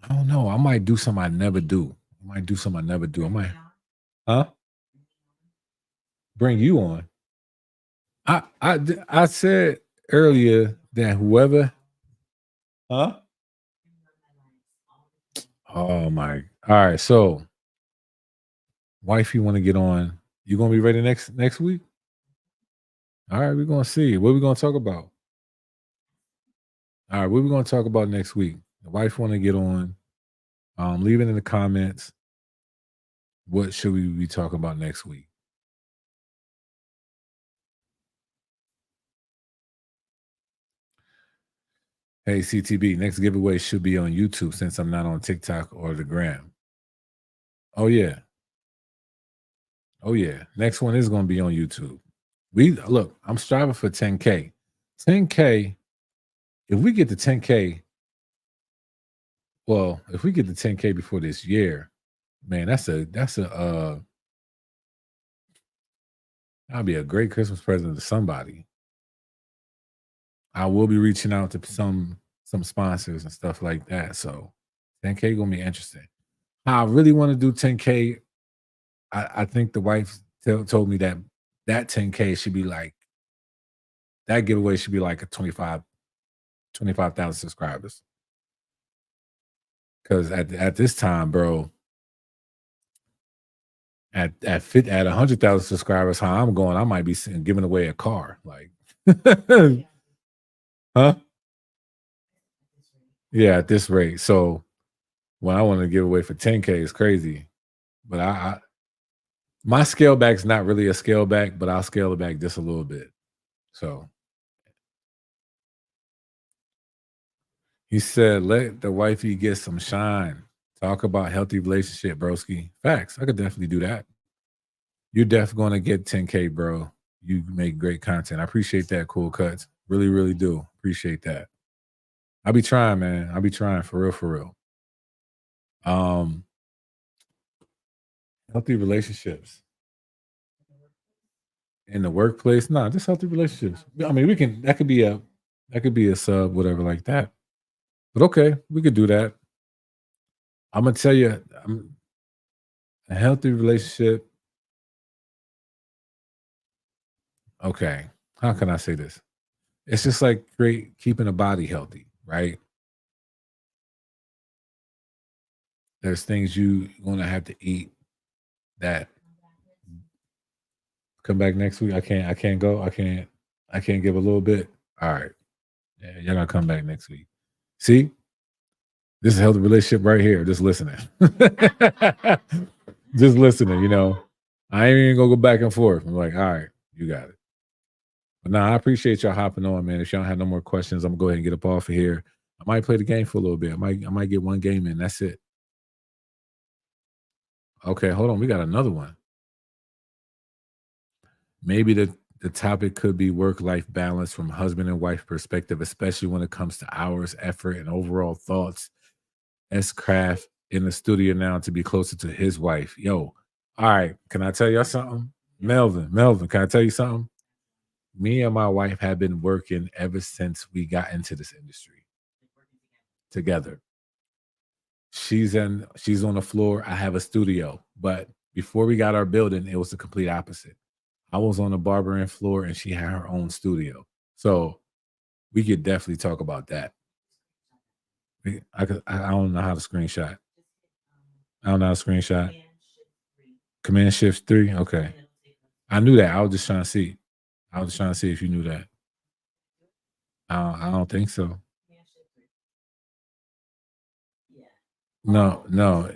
don't know. I might do something I never do. I might, huh? Bring you on. I said earlier that whoever, huh? Oh my! All right, so wife, you want to get on? You gonna be ready next week? All right, we're gonna see. What we gonna talk about? All right, what we gonna talk about next week? The wife want to get on. Leave it in the comments. What should we be talking about next week? Hey, CTB, next giveaway should be on YouTube since I'm not on TikTok or the gram. Oh, yeah. Next one is going to be on YouTube. Look, I'm striving for 10K. 10K, if we get to 10K, well, if we get to 10K before this year, man, that'll be a great Christmas present to somebody. I will be reaching out to some sponsors and stuff like that. So 10K gonna be interesting. I really want to do 10K. I think the wife told me that 10K should be like, that giveaway should be like a 25,000 subscribers. Because at this time, bro, at 100,000 subscribers, how I'm going, I might be giving away a car. Like, huh? Yeah, at this rate. So when I want to give away for 10K is crazy. But my scale back's not really a scale back, but I'll scale it back just a little bit. So he said, let the wifey get some shine. Talk about healthy relationship, broski. Facts. I could definitely do that. You're definitely going to get 10K, bro. You make great content. I appreciate that, Cool Cuts. Really, really do. Appreciate that. I'll be trying, man. I'll be trying for real, for real. Healthy relationships. In the workplace? Nah, just healthy relationships. I mean, that could be a sub, whatever like that. But okay, we could do that. I'm gonna tell you, a healthy relationship. Okay, how can I say this? It's just like keeping a body healthy, right? There's things you're gonna have to eat that come back next week. I can't go. I can't give a little bit. All right. Yeah, y'all gonna come back next week. See? This is a healthy relationship right here. Just listening. Just listening, you know. I ain't even gonna go back and forth. I'm like, all right, you got it. But nah, I appreciate y'all hopping on, man. If y'all don't have no more questions, I'm gonna go ahead and get up off of here. I might play the game for a little bit. I might get one game in. That's it. Okay, hold on. We got another one. Maybe the topic could be work-life balance from husband and wife perspective, especially when it comes to hours, effort, and overall thoughts. S. Craft in the studio now to be closer to his wife. Yo, all right. Can I tell y'all something? Melvin, can I tell you something? Me and my wife have been working ever since we got into this industry together. She's on the floor. I have a studio. But before we got our building, it was the complete opposite. I was on the barbering floor and she had her own studio. So we could definitely talk about that. I don't know how to screenshot. I don't know how to screenshot. Command Shift 3. Okay. I knew that. I was just trying to see. I was just trying to see if you knew that. I don't think so. No.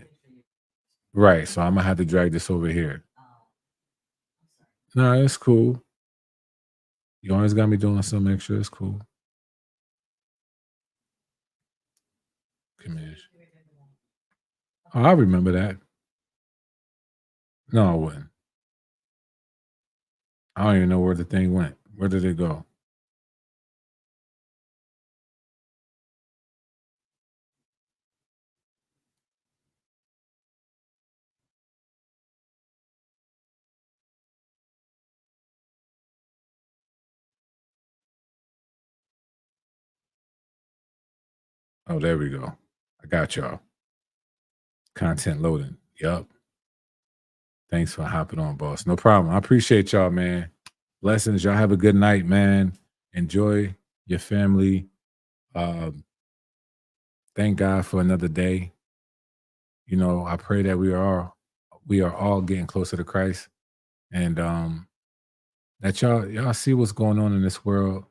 Right. So I'm gonna have to drag this over here. No, it's cool. You always got me doing something extra. It's cool. Command. Oh, I remember that. No, I wouldn't. I don't even know where the thing went. Where did it go? Oh, there we go. I got y'all. Content loading. Yup. Thanks for hopping on, boss. No problem. I appreciate y'all, man. Blessings. Y'all have a good night, man. Enjoy your family. Thank God for another day. You know, I pray that we are all getting closer to Christ, and that y'all see what's going on in this world,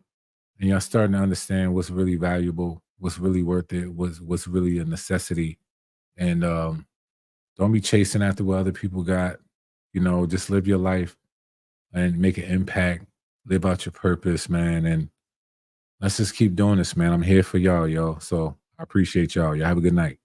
and y'all starting to understand what's really valuable, what's really worth it, what's really a necessity, and don't be chasing after what other people got. You know, just live your life and make an impact. Live out your purpose, man, and let's just keep doing this, man. I'm here for y'all, yo. So I appreciate y'all. Y'all have a good night.